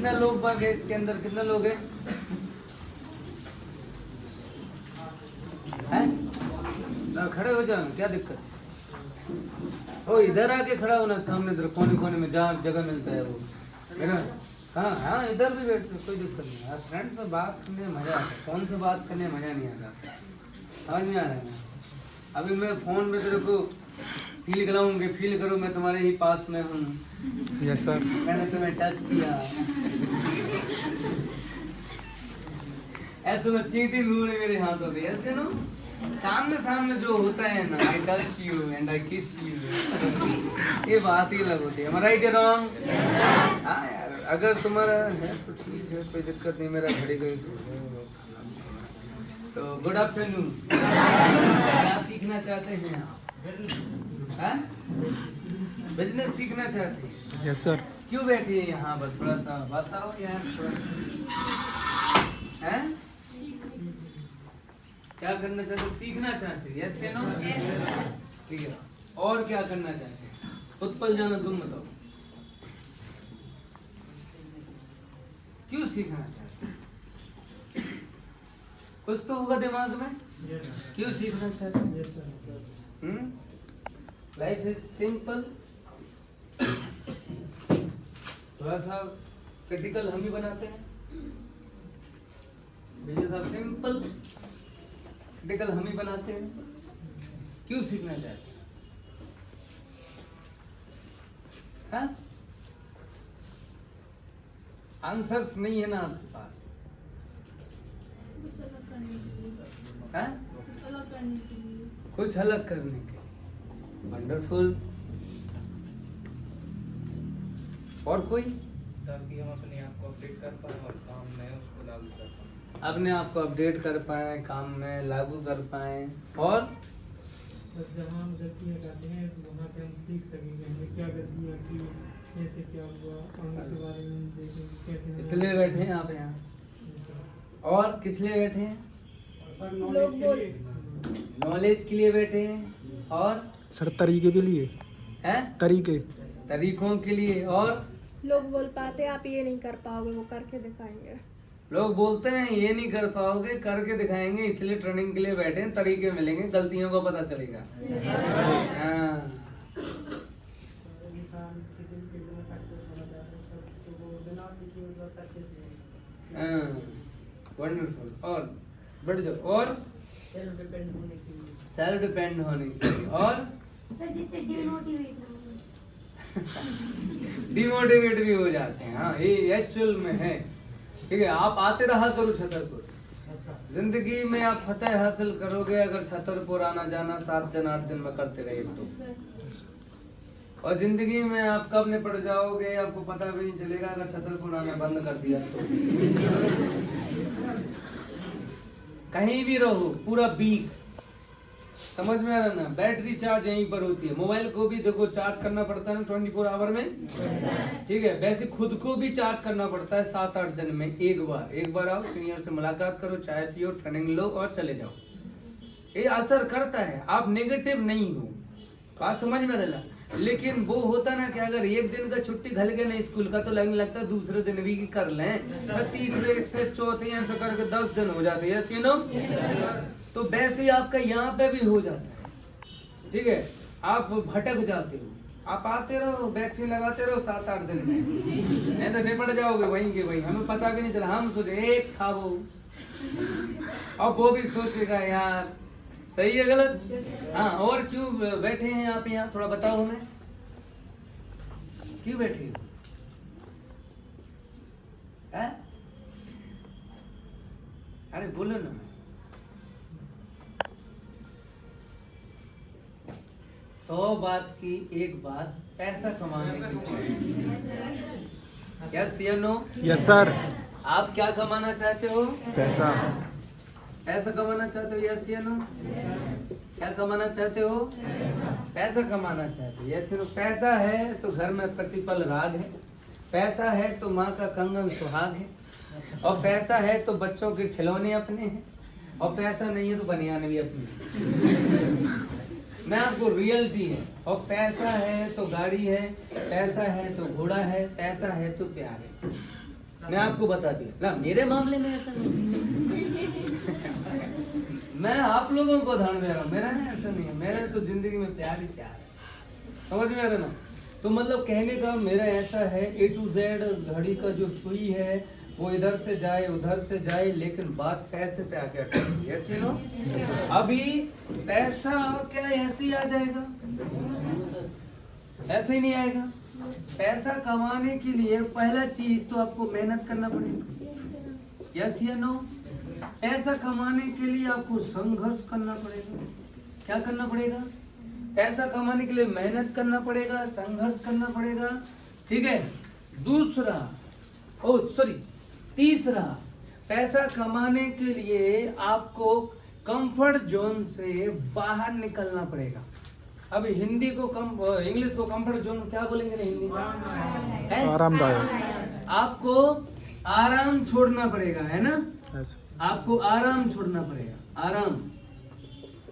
कितना लोग बाग है इसके अंदर, कितना लोग हैं? ना खड़े हो जाओ, क्या दिक्कत? ओ इधर आके खड़ा होना सामने, इधर कोने कोने में जहाँ जगह मिलता है वो, है ना? हाँ हाँ, इधर भी बैठ सकते, कोई दिक्कत नहीं यार। फ्रेंड्स में बात करने में मजा आता है, फोन से बात करने में मजा नहीं आता। समझ में आ रहा है ना? अभी मैं फोन में तेरे को फील कराऊंगी, फील करो मैं तुम्हारे ही पास में हूँ। Yes sir. मैंने तुम्हें टच किया, ऐसे तुम्हें चीटी ढूंढे मेरे हाथों पे, ऐसे ना सामने सामने जो होता है ना, I touch you and I किस यू, ये बात ही अलग होती है। Am I right or wrong? हाँ यार, अगर तुम्हारा है तो ठीक है, कोई दिक्कत नहीं। मेरा घड़ी गई तो गुड आफ्टरनून। क्या सीखना चाहते हैं आप? बिजनेस सीखना चाहते हैं? Yes sir. क्यों बैठे हैं यहाँ पर, थोड़ा सा बताओ यार, हैं? क्या करना चाहते, सीखना चाहते? यस या नो? ठीक है। और क्या करना चाहते हैं? उत्पल जाना, तुम बताओ क्यों सीखना चाहते हैं? कुछ तो होगा दिमाग में, क्यों सीखना चाहते हैं? लाइफ इज सिंपल, थोड़ा सा क्रिटिकल हम ही बनाते हैं। बिजनेस ऑफ सिंपल, क्रिटिकल हम ही बनाते हैं। क्यों सीखना चाहते हैं? हाँ? आंसर्स नहीं है ना आपके पास? हाँ? कुछ अलग करने के लिए। वंडरफुल। और कोई? ताकि हम अपने आप को अपडेट कर पाए और काम में उसको लागू कर पाए। अपने आप को अपडेट कर पाए, काम में लागू कर पाए, और बस जहाँ हम गलतियाँ करते हैं वहाँ से हम सीख सकेंगे, हमें क्या गलतियाँ की, कैसे क्या हुआ, आगे के बारे में देखेंगे कैसे। इसलिए बैठे हैं आप यहाँ। और किस लिए बैठे हैं? नॉलेज के लिए बैठे हैं। और सर तरीके के लिए। हैं? तरीकों के लिए। और लोग बोल पाते आप ये नहीं कर पाओगे, वो करके दिखाएंगे। लोग बोलते हैं ये नहीं कर पाओगे, करके दिखाएंगे, इसलिए ट्रेनिंग के लिए बैठे हैं। तरीके मिलेंगे, गलतियों का पता चलेगा। हाँ। वंडरफुल। और बढ़ जाओ। और सेल्फ डिपेंड होने के लिए। और सर जिससे डिमोटिवेट ना डिमोटिवेट भी हो जाते हैं। हाँ, ये एक्चुअल में है। ठीक है, आप आते रहा करो छतरपुर। जिंदगी में आप फतेह हासिल करोगे अगर छतरपुर आना जाना 7 दिन 8 दिन में करते रहे तो। और जिंदगी में आप कब निपट जाओगे आपको पता भी नहीं चलेगा अगर छतरपुर आना बंद कर दिया तो। कहीं भी रहो पूरा वीक, समझ में आ रहा ना? बैटरी चार्ज यहीं पर होती है। मोबाइल को भी देखो चार्ज करना पड़ता है ना 24 आवर में, ठीक है? वैसे खुद को भी चार्ज करना पड़ता है 7-8 दिन में एक बार आओ, सीनियर से मुलाकात करो, चाय पियो, ट्रेनिंग लो और चले जाओ। ये असर करता है। आप नेगेटिव नहीं हो, बात समझ में रहना। लेकिन वो होता ना कि अगर एक दिन का छुट्टी घल गया ना स्कूल का तो लगने लगता है दूसरे दिन भी कर लें, फिर तीसरे, फिर चौथे, ऐसे करके 10 दिन हो जाते हैं। Yes no? तो वैसे ही आपका यहाँ पे भी हो जाता है। ठीक है, आप भटक जाते हो। आप आते रहो, वैक्सीन लगाते रहो 7-8 दिन में, नहीं तो निपट जाओगे वहीं के वहीं। हमें पता भी नहीं चला, हम सोचे एक था वो, और वो भी सोचेगा यार सही है गलत। हाँ, और क्यों बैठे हैं आप यहाँ, थोड़ा बताओ हमें, क्यों बैठे हो? है? अरे बोलो ना। सौ बात की एक बात, पैसा कमाने की। यस या नो? Yes sir. आप क्या कमाना चाहते हो? पैसा कमाना चाहते हो? यस या नो? क्या कमाना चाहते हो? पैसा कमाना चाहते हो? यस या नो? पैसा है तो घर में प्रतिपल राग है, पैसा है तो माँ का कंगन सुहाग है, और पैसा है तो बच्चों के खिलौने अपने हैं, और पैसा नहीं है तो बनियान भी अपनी है। मैं आपको रियलिटी है। और पैसा है तो गाड़ी है, पैसा है तो घोड़ा है, पैसा है तो प्यार है। मैं आपको बता दिया ना, मेरे मामले में ऐसा नहीं। मैं आप लोगों को ध्यान दे रहा हूँ, मेरा ना ऐसा नहीं है, मेरा तो जिंदगी में प्यार ही प्यार है, समझ में आ रहा ना। तो मतलब कहने का मेरा ऐसा है, A to Z घड़ी का जो सुई है वो इधर से जाए उधर से जाए, लेकिन बात पैसे पे आके अटकती है, ऐसे नो। अभी पैसा क्या ऐसे ही आ जाएगा? ऐसे ही नहीं आएगा। पैसा कमाने के लिए पहला चीज तो आपको मेहनत करना पड़ेगा, यस या नो। पैसा कमाने के लिए आपको संघर्ष करना पड़ेगा। क्या करना पड़ेगा? पैसा कमाने के लिए मेहनत करना पड़ेगा, संघर्ष करना पड़ेगा, ठीक है। दूसरा, तीसरा, पैसा कमाने के लिए आपको कंफर्ट जोन से बाहर निकलना पड़ेगा। अभी हिंदी को इंग्लिश को कंफर्ट जोन क्या बोलेंगे ना हिंदी में? आरामदायक। आपको आराम छोड़ना पड़ेगा, है ना। ऐसा। आपको आराम छोड़ना पड़ेगा, आराम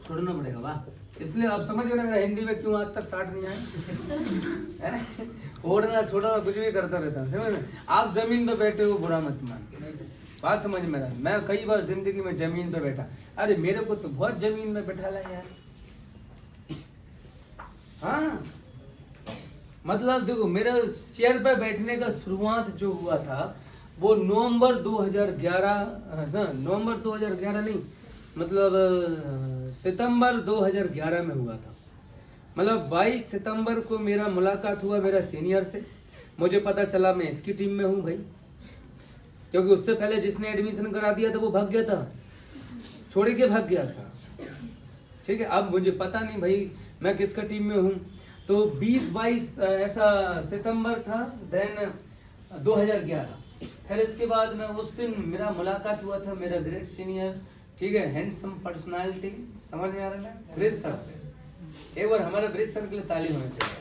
छोड़ना पड़ेगा। वाह, इसलिए आप समझ गए ना मेरा हिंदी में क्यों आज तक 60 नहीं आए। ओढ़ना छोड़ना कुछ भी करता रहता हूँ, समझ में। आप जमीन पे बैठे हो बुरा मत मान, बात समझ में रहा। मैं कई बार जिंदगी में जमीन पे बैठा, अरे मेरे को तो बहुत जमीन में बैठा ला यार। हाँ, मतलब देखो मेरा चेयर पे बैठने का शुरुआत जो हुआ था वो नवंबर 2011, नवंबर 2011 नहीं, मतलब सितंबर 2011 में हुआ था। मतलब 22 सितंबर को मेरा मुलाकात हुआ मेरा सीनियर से। मुझे पता चला मैं इसकी टीम में हूँ भाई, क्योंकि उससे पहले जिसने एडमिशन करा दिया था वो भाग गया था, छोड़ के भाग गया था, ठीक है। अब मुझे पता नहीं भाई मैं किसका टीम में हूँ। तो 20-22 ऐसा सितंबर था, देन 2011। फिर इसके बाद में उस दिन मेरा मुलाकात हुआ था मेरा ग्रेट सीनियर, ठीक है, हैंडसम पर्सनालिटी, समझ में आ रहा है, ब्रिज सर से। एक बार हमारे ब्रिज सर के लिए ताली होनी चाहिए।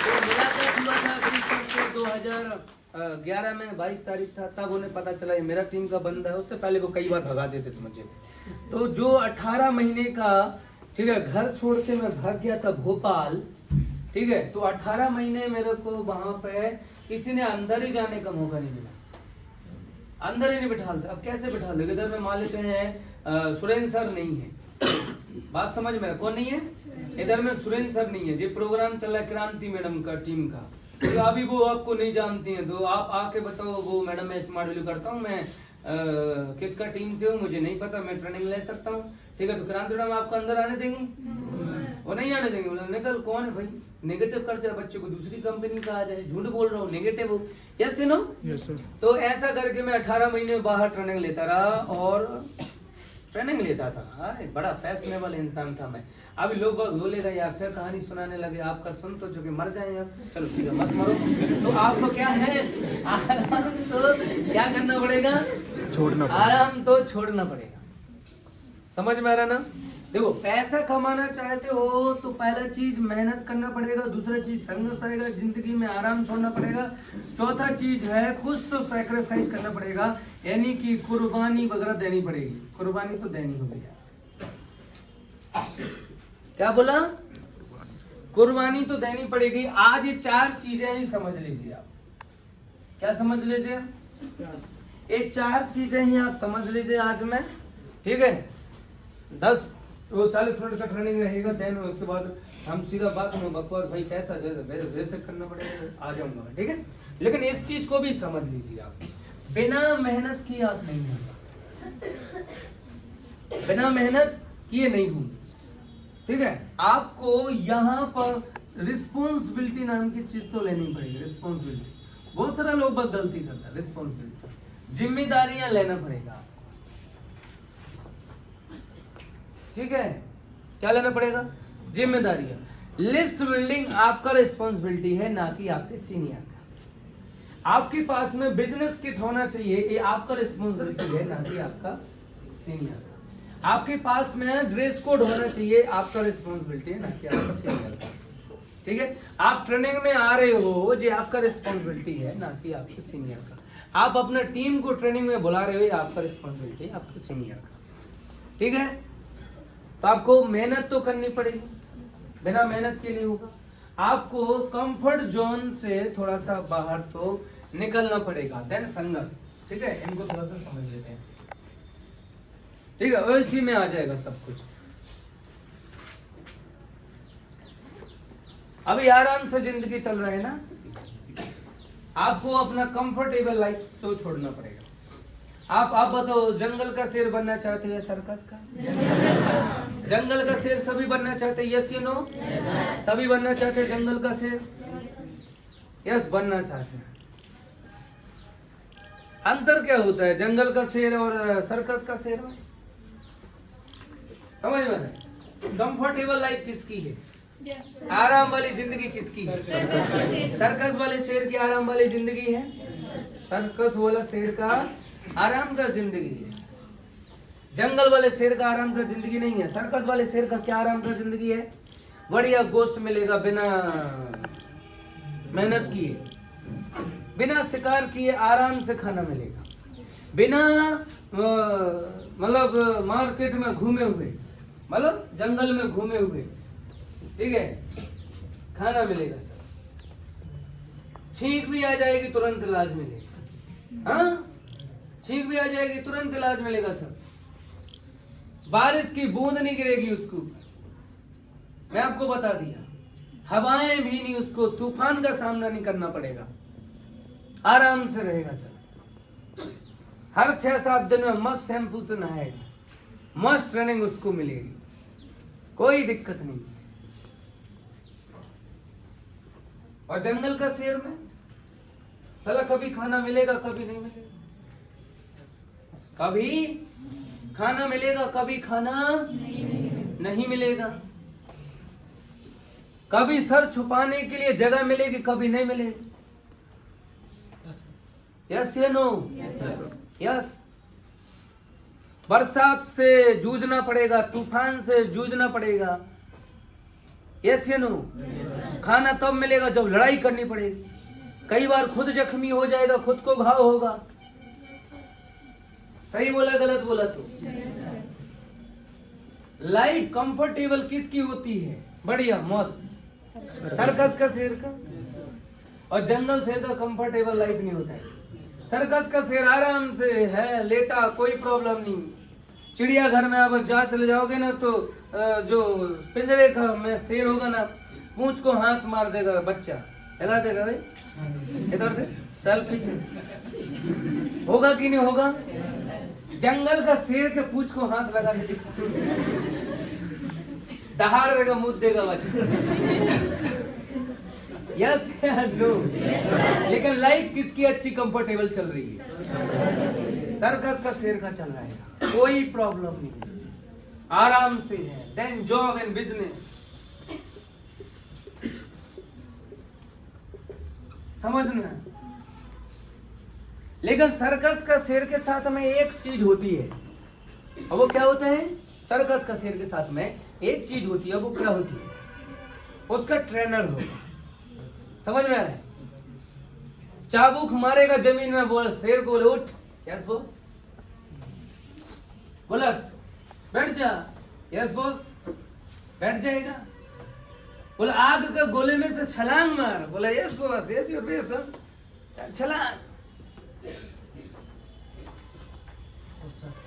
तो मुलाकात हुआ था ब्रिज सर से 2011 में, 22 तारीख था। तब उन्हें पता चला ये मेरा टीम का बंदा है। उससे पहले वो कई बार भगा देते थे मुझे। तो जो 18 महीने का, ठीक है, घर छोड़ के मैं भाग गया था भोपाल, ठीक है। तो 18 महीने मेरे को वहां पे किसी ने अंदर ही जाने का मौका नहीं मिला, अंदर ही नहीं बिठा दे। अब कैसे बिठा दे? इधर में मान लेते हैं सुरेंद्र सर नहीं है, बात समझ में, कौन नहीं है इधर में? सुरेंद्र सर नहीं है। जो प्रोग्राम चल रहा है क्रांति मैडम का टीम का, तो अभी वो आपको नहीं जानती हैं, तो आप आके बताओ वो मैडम मैं स्मार्ट वैल्यू करता हूँ, मैं किसका टीम से हूँ मुझे नहीं पता, मैं ट्रेनिंग ले सकता हूँ, ठीक है। तो क्रांति मैडम आपको अंदर आने देंगी? वो नहीं आने देंगे। बोला निकल, कौन है भाई? नेगेटिव कर जाए बच्चे को, दूसरी कंपनी का आ जाए, झूठ बोल रहा हूँ, नेगेटिव हो, यस नो। Yes sir. तो ऐसा करके मैं 18 महीने बाहर ट्रेनिंग लेता रहा और ट्रेनिंग लेता था। अरे बड़ा फैशनेबल इंसान था मैं। अभी लोग बोलेगा यार फिर कहानी सुनाने लगे, आपका सुन तो चुके, मर जाए आप। चलो ठीक है, मत मरो। तो आपको क्या है, आराम तो क्या करना पड़ेगा? छोड़ना पड़ेगा। आराम तो छोड़ना पड़ेगा, समझ में आ रहा ना। देखो पैसा कमाना चाहते हो तो पहला चीज मेहनत करना पड़ेगा, दूसरा चीज संघर्ष आएगा, जिंदगी में आराम छोड़ना पड़ेगा, चौथा चीज है कुछ तो सैक्रिफाइस करना पड़ेगा, यानी कि कुर्बानी वगैरह देनी पड़ेगी। कुर्बानी तो देनी होगी। क्या बोला? कुर्बानी तो देनी पड़ेगी। आज ये 4 चीजें ही समझ लीजिए आप। क्या समझ लीजिए? ये 4 चीजें ही आप समझ लीजिए आज में, ठीक है। 40 मिनट का ट्रेनिंग रहेगा, देन उसके बाद हम सीधा बात में बकवास भाई कैसा वैसे करना पड़ेगा, आ जाऊंगा, ठीक है। लेकिन इस चीज को भी समझ लीजिए आप, बिना मेहनत किए आप नहीं होगा, बिना मेहनत किए नहीं होंगे, ठीक है। आपको यहाँ पर रिस्पॉन्सिबिलिटी नाम की चीज तो लेनी पड़ेगी। रिस्पॉन्सिबिलिटी, बहुत सारा लोग बहुत गलती करता है। रिस्पॉन्सिबिलिटी, जिम्मेदारियां लेना पड़ेगा आपको, ठीक है। क्या लेना पड़ेगा? जिम्मेदारियां। लिस्ट बिल्डिंग आपका रिस्पॉन्सिबिलिटी है, ना कि आपके सीनियर का। आपके पास में बिजनेस किट होना चाहिए, ये आपका रिस्पॉन्सिबिलिटी है, ना कि आपका सीनियर का। आपके पास में ड्रेस कोड होना चाहिए, आपका रिस्पॉन्सिबिलिटी है, ना कि आपका सीनियर का, ठीक है। आप ट्रेनिंग में आ रहे हो, जो आपका रिस्पॉन्सिबिलिटी है, ना कि आपके सीनियर का। आप अपना टीम को ट्रेनिंग में बुला रहे हो, आपका रिस्पॉन्सिबिलिटी है, आपके सीनियर का, ठीक है। तो आपको मेहनत तो करनी पड़ेगी, बिना मेहनत के लिए होगा। आपको कंफर्ट जोन से थोड़ा सा बाहर तो निकलना पड़ेगा, देन संघर्ष। ठीक है, इनको थोड़ा सा समझ लेते हैं। ठीक है, और इसी में आ जाएगा सब कुछ। अभी आराम से जिंदगी चल रहा है ना, आपको अपना कंफर्टेबल लाइफ तो छोड़ना पड़ेगा। आप बताओ, जंगल का शेर बनना चाहते हैं या सर्कस का? जंगल का शेर सभी बनना चाहते हैं, यस या नो? सभी बनना चाहते हैं जंगल का शेर? यस, बनना चाहते हैं। अंतर क्या होता है जंगल का शेर और सर्कस का शेर में? समझ में? कंफर्टेबल लाइफ किसकी है? आराम वाली जिंदगी किसकी है? सर्कस वाले शेर की आराम वाली जिंदगी है, सर्कस वाला शेर का आराम का जिंदगी है। जंगल वाले शेर का आराम का जिंदगी नहीं है। सर्कस वाले शेर का क्या आराम का जिंदगी है? बढ़िया गोश्त मिलेगा, बिना मेहनत किए, बिना शिकार किए आराम से खाना मिलेगा, बिना मतलब मार्केट में घूमे हुए, मतलब जंगल में घूमे हुए, ठीक है, खाना मिलेगा सर। छींक भी आ जाएगी तुरंत इलाज मिलेगा। हाँ, छींक भी आ जाएगी तुरंत इलाज मिलेगा सर। बारिश की बूंद नहीं गिरेगी उसको, मैं आपको बता दिया। हवाएं भी नहीं, उसको तूफान का सामना नहीं करना पड़ेगा, आराम से रहेगा सर। हर 6-7 दिन में मस्त शैम्पू से नहाएगा, मस्त ट्रेनिंग उसको मिलेगी, कोई दिक्कत नहीं। और जंगल का शेर में साला कभी खाना मिलेगा, कभी नहीं मिलेगा, कभी खाना मिलेगा, कभी खाना नहीं मिलेगा, कभी सर छुपाने के लिए जगह मिलेगी, कभी नहीं मिलेगी। यस या नो? यस। बरसात से जूझना पड़ेगा, तूफान से जूझना पड़ेगा, यस या नो? खाना तब मिलेगा जब लड़ाई करनी पड़ेगी। कई बार खुद जख्मी हो जाएगा, खुद को घाव होगा। सही बोला गलत बोला? तो लाइफ कंफर्टेबल किसकी होती है? बढ़िया मौत सर्कस का शेर का। और जंगल शेर का कंफर्टेबल लाइफ नहीं होता है। सर्कस का शेर आराम से है, लेटा, कोई प्रॉब्लम नहीं। चिड़ियाघर में आप जहाँ चले जाओगे ना, तो जो पिंजरे का में शेर होगा ना, पूंछ को हाथ मार देगा बच्चा, हिला देगा, भाई इधर से सेल्फी होगा कि नहीं होगा? जंगल का शेर के पूंछ को हाथ लगा के दिखा, दहाड़ देगा, मुँह देगा बच्चा। यस या नो? लेकिन लाइफ किसकी अच्छी कंफर्टेबल चल रही है? सर्कस का शेर का चल रहा है, कोई प्रॉब्लम नहीं, आराम से है। देन जॉब एंड बिजनेस, समझना। लेकिन सर्कस का शेर के साथ में एक चीज होती है, और वो क्या होता है? सर्कस का शेर के साथ में एक चीज होती है, वो क्या होती है? उसका ट्रेनर होगा। समझ में आ रहा है? चाबुक मारेगा जमीन में, बोल शेर को, बोले उठ, यस बॉस, बोला बैठ जा, यस बॉस, बैठ जाएगा। बोला आग का गोले में से छलांग मार, बोला yes boss, yes your base, छलांग।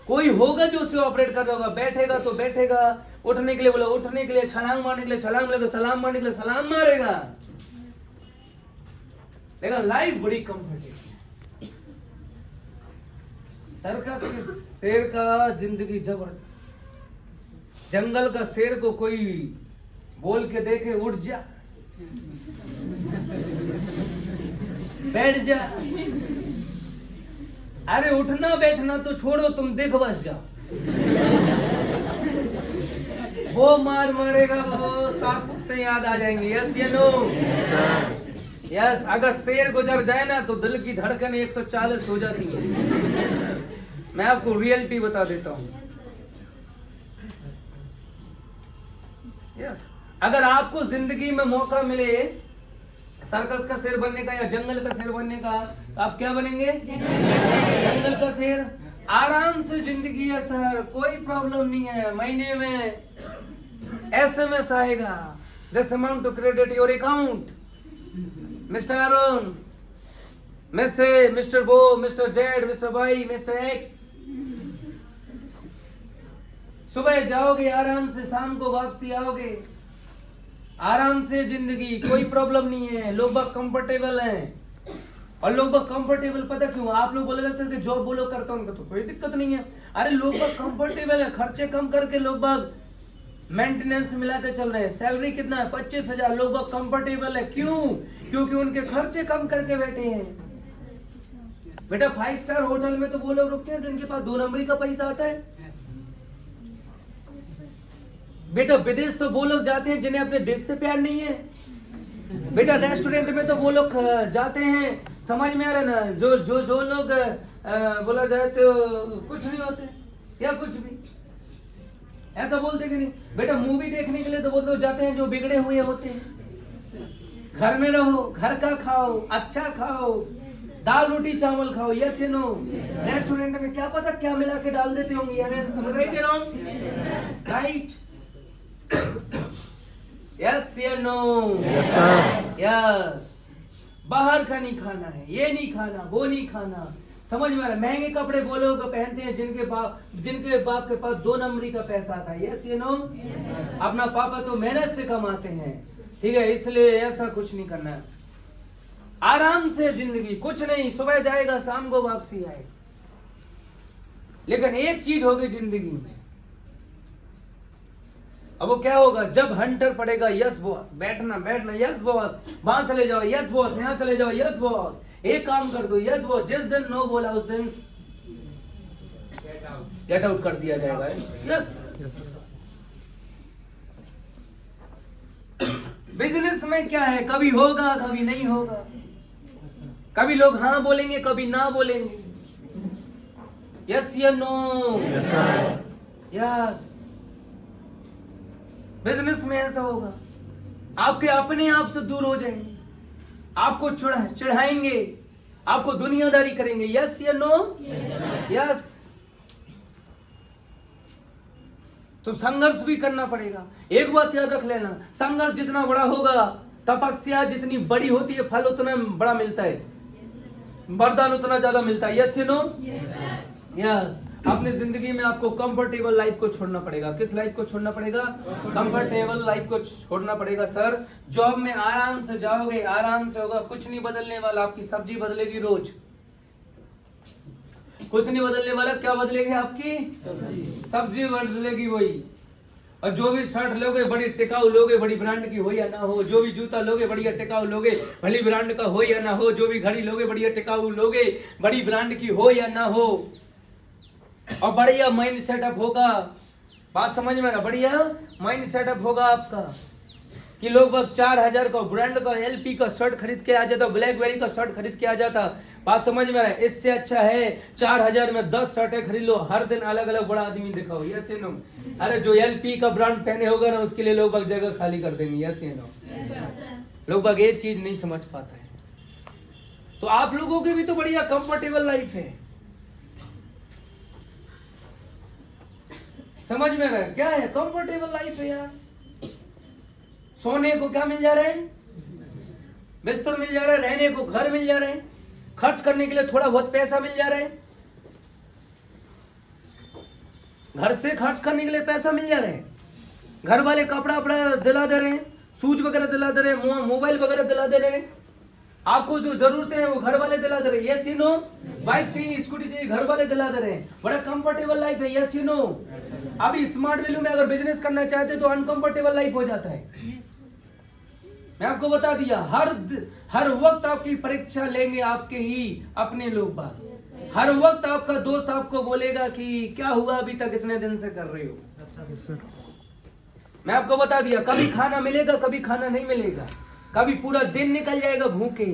कोई होगा जो उसे ऑपरेट कर रहा होगा, बैठेगा तो बैठेगा, उठने के लिए बोला उठने के लिए, छलांग मारने के लिए छलांग मारेगा, सलाम मारने के लिए सलाम मारेगा। लेकिन लाइफ बड़ी कंफर्टेबल है। सर्कस के शेर का जिंदगी जबरदस्त। जंगल का शेर को कोई बोल के देखे, उठ जा, बैठ जा, अरे उठना बैठना तो छोड़ो, तुम देख बस जाओ। वो मार मारेगा, वो साफ पुश्ते याद आ जाएंगे। यस या नो? यस। अगर शेर गुजर जाए ना, तो दिल की धड़कन 140 हो जाती है। मैं आपको रियलिटी बता देता हूँ। यस। अगर आपको जिंदगी में मौका मिले सर्कस का शेर बनने का या जंगल का शेर बनने का, तो आप क्या बनेंगे? जंगल का शेर। आराम से जिंदगी है सर, कोई प्रॉब्लम नहीं है। महीने में SMS आएगा, this amount to credit your account. Mr. Arun, Mr. Bo, Mr. Z, Mr. Y, Mr. X. सुबह जाओगे आराम से, शाम को वापसी आओगे आराम से, जिंदगी कोई प्रॉब्लम नहीं है, लोग बहुत कंफर्टेबल हैं। और लोग बहुत कंफर्टेबल पता क्यों? आप लोग बोलेगा कि जॉब बोलो करता हूं, उनका तो कोई दिक्कत नहीं है। अरे लोग बहुत कंफर्टेबल है, खर्चे कम करके लोग बहुत मेंटेनेंस मिला के चल रहे हैं। सैलरी कितना है? 25,000। लोग बहुत कंफर्टेबल है, क्यों? क्योंकि उनके खर्चे कम करके बैठे हैं। बेटा 5 स्टार होटल में तो वो लोग रुकते हैं जिनके पास 2 नंबरी का पैसा आता है। बेटा विदेश तो वो लोग जाते हैं जिन्हें अपने देश से प्यार नहीं है। बेटा रेस्टोरेंट में तो वो लोग जाते हैं, समझ में आ रहा है ना, जो लोग बोला जाए तो कुछ नहीं होते या कुछ भी, ऐसा बोलते कि नहीं। बेटा मूवी देखने के लिए तो वो लोग जाते हैं जो बिगड़े हुए होते हैं। घर में रहो, घर का खाओ, अच्छा खाओ, दाल रोटी चावल खाओ, यस या नो। रेस्टोरेंट में क्या पता क्या मिला के डाल देते होंगे, राइट या रॉन्ग? राइट, यस या नो? यस। बाहर का नहीं खाना है, ये नहीं खाना, वो नहीं खाना, समझ में आ रहा है? महंगे कपड़े वो लोग पहनते हैं जिनके बाप के पास 2 नंबरी का पैसा आता है, यस या नो? अपना पापा तो मेहनत से कमाते हैं, ठीक है, इसलिए ऐसा कुछ नहीं करना है। आराम से जिंदगी, कुछ नहीं, सुबह जाएगा शाम को वापसी आएगा। लेकिन एक चीज होगी जिंदगी में, अब वो क्या होगा? जब हंटर पड़ेगा, यस बॉस, बैठना, यस बॉस, वहां चले जाओ, यस बॉस, यहाँ चले जाओ, यस बॉस, एक काम कर दो, यस बॉस। जिस दिन नो बोला उस दिन गेट आउट कर दिया जाएगा, यस। बिजनेस में क्या है, कभी होगा कभी नहीं होगा, कभी लोग हाँ बोलेंगे कभी ना बोलेंगे, यस या नो? यस। बिजनेस में ऐसा होगा, आपके अपने आप से दूर हो जाएंगे, आपको चिढ़ाएंगे, आपको दुनियादारी करेंगे, यस या नो? यस। तो संघर्ष भी करना पड़ेगा। एक बात याद रख लेना, संघर्ष जितना बड़ा होगा, तपस्या जितनी बड़ी होती है, फल उतना बड़ा मिलता है, वरदान उतना ज्यादा मिलता है, यस या नो? यस। अपने जिंदगी में आपको कंफर्टेबल लाइफ को छोड़ना पड़ेगा। किस लाइफ को छोड़ना पड़ेगा? कंफर्टेबल लाइफ को छोड़ना पड़ेगा। सर जॉब में आराम से जाओगे, आराम से होगा, कुछ नहीं बदलने वाला। आपकी सब्जी बदलेगी रोज, कुछ नहीं बदलने वाला। क्या बदलेगी? आपकी सब्जी बदलेगी वही। और जो भी शर्ट लोगे बड़ी टिकाऊ लोगे, बड़ी ब्रांड की हो या ना हो। जो भी जूता लोगे बढ़िया टिकाऊ लोगे, भली ब्रांड का हो या ना हो। जो भी घड़ी लोगे बढ़िया टिकाऊ लोगे, बड़ी ब्रांड की हो या ना हो। और बढ़िया माइंड सेटअप होगा, बात समझ में आ रहा? बढ़िया माइंड सेटअप होगा आपका कि लोग बस 4,000 का ब्रांड का LP का शर्ट खरीद के आ जाता, ब्लैकबेरी का शर्ट खरीद के आ जाता। बात समझ में आ रहा है? इससे अच्छा है 4,000 में 10 शर्टें खरीद लो, हर दिन अलग अलग बड़ा आदमी दिखाओ, यस या नो? अरे जो LP का ब्रांड पहने होगा ना, उसके लिए लोग बस जगह खाली कर देंगे, यस या नो? लोग बस ये चीज नहीं समझ पाता है। तो आप लोगों की भी तो बढ़िया कंफर्टेबल लाइफ है, समझ में रहा है? क्या है? कंफर्टेबल लाइफ है यार। सोने को क्या मिल जा रहा है? बिस्तर मिल जा रहा है, रहने को घर मिल जा रहे हैं, खर्च करने के लिए थोड़ा बहुत पैसा मिल जा रहा है, घर से खर्च करने के लिए पैसा मिल जा रहा है, घर वाले कपड़ा वपड़ा दिला दे रहे हैं, शूज वगैरह दिला दे रहे हैं, मोबाइल वगैरह दिला दे रहे हैं, आपको जो जरूरतें हैं वो घर वाले दिला दे रहे हैं, यस यू नो? बाइक चाहिए, स्कूटी चाहिए, घर वाले दिला दे रहे हैं, बड़ा कंफर्टेबल लाइफ है, यस यू नो? अभी स्मार्ट वैल्यू में अगर बिजनेस करना चाहते तो अनकंफर्टेबल लाइफ हो जाता है। मैं आपको बता दिया, हर वक्त आपकी परीक्षा लेंगे आपके ही अपने लोग बात। हर वक्त आपका दोस्त आपको बोलेगा कि क्या हुआ अभी तक इतने दिन से कर रहे हो। मैं आपको बता दिया, कभी खाना मिलेगा, कभी खाना नहीं मिलेगा, कभी पूरा दिन निकल जाएगा भूखे।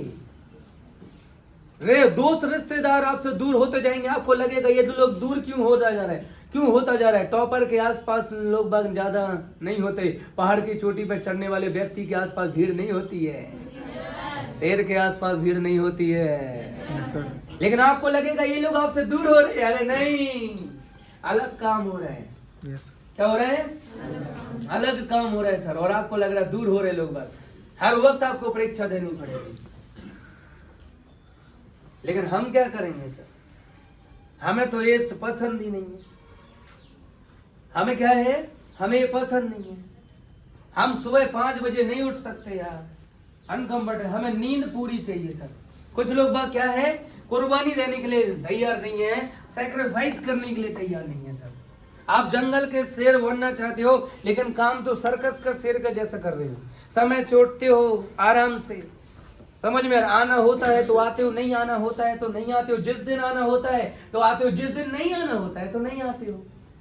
दोस्त रिश्तेदार आपसे दूर होते जाएंगे, आपको लगेगा ये लोग दूर क्यों होता जा रहा है, क्यों होता जा रहा है। टॉपर के आसपास लोग बाग ज्यादा नहीं होते, पहाड़ की चोटी पर चढ़ने वाले व्यक्ति के आसपास भीड़ नहीं होती है, शेर के आसपास भीड़ नहीं होती है। लेकिन आपको लगेगा ये लोग आपसे दूर हो रहे हैं, अरे नहीं, अलग काम हो रहा है। क्या हो रहा है? अलग काम हो रहा है सर, और आपको लग रहा है दूर हो रहे लोग बात। हर वक्त आपको परीक्षा देनी पड़ेगी, लेकिन हम क्या करेंगे सर? हमें तो ये पसंद ही नहीं है। हमें क्या है? हमें ये पसंद नहीं है। हम सुबह 5 बजे नहीं उठ सकते यार, अनकंफर्टेबल। हमें नींद पूरी चाहिए सर। कुछ लोग बात क्या है, कुर्बानी देने के लिए तैयार नहीं है, सैक्रिफाइस करने के लिए तैयार नहीं है सर। आप जंगल के शेर बनना चाहते हो, लेकिन काम तो सर्कस का शेर का जैसा कर रहे हो। समय से उठते हो आराम से, समझ में आना होता है तो आते हो, नहीं आना होता है तो नहीं आते हो। जिस दिन आना होता है तो आते हो, जिस दिन नहीं आना होता है तो नहीं आते हो।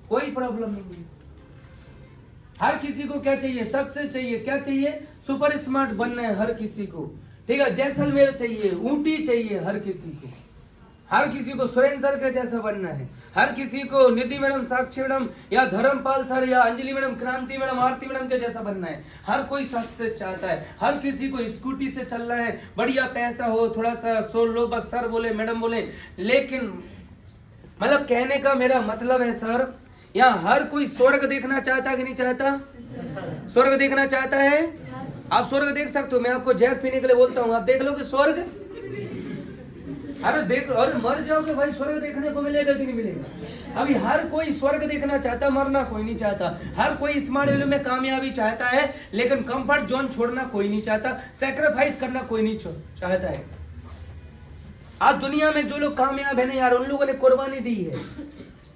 कोई प्रॉब्लम नहीं है। हर किसी को क्या चाहिए? सक्सेस चाहिए। क्या चाहिए? सुपर स्मार्ट बनना है हर किसी को, ठीक है। जैसलमेर चाहिए, ऊटी चाहिए हर किसी को। हर किसी को सुरेंद्र सर के जैसा बनना है। हर किसी को निधि मैडम, साक्षी मैडम या धर्मपाल सर या अंजलि मैडम, क्रांति मैडम, आरती मैडम के जैसा बनना है। हर कोई सक्सेस चाहता है। हर किसी को स्कूटी से चलना है, बढ़िया पैसा हो, थोड़ा सा सो लोग सर बोले, मैडम बोले। लेकिन मतलब कहने का मेरा मतलब है सर, यहाँ हर कोई स्वर्ग देखना चाहता है कि नहीं चाहता? स्वर्ग देखना चाहता है। आप स्वर्ग देख सकते हो। मैं आपको जहर पीने के लिए बोलता हूँ, आप देख लोगे स्वर्ग? अरे देख, और मर जाओगे भाई, स्वर्ग देखने को मिलेगा कि नहीं मिलेगा? अभी हर कोई स्वर्ग देखना चाहता, मरना कोई नहीं चाहता। हर कोई स्मार्ट वैल्यू में कामयाबी चाहता है, लेकिन कंफर्ट जोन छोड़ना कोई नहीं चाहता, सैक्रिफाइस करना कोई नहीं चाहता है। आज दुनिया में जो लोग कामयाब है ना यार, उन लोगों ने कुर्बानी दी है,